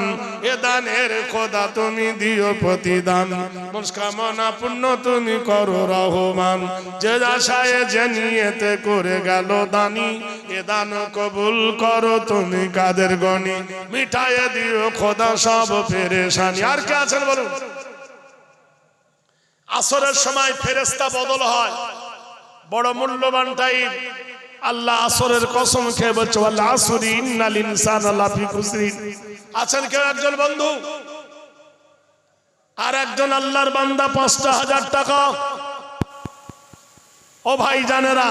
এ দানের খোদা তুমি দিও প্রতিদান। মনস্কামনা পূর্ণ তুমি করো রহমান, যে আশায় যে নিয়েতে করে গেল দানি। এ দান কবুল করো তুমি কাদের গনি, মিটায়ে দিও খোদা সব পেরেশানি। আর কে আছেন বলুন? আসরের সময় ফেরেশতা বদল হয়, বড় মূল্যবান টাইম। আল্লাহ আসরের কসম খেয়ে বলছে, ওয়াল আসরি ইন্নাল ইনসানা লাফি খুসরিন। আছেন কেউ একজন বন্ধু? আর একজন আল্লাহর বান্দা ৫,০০০ টাকা। ও ভাই জানেরা,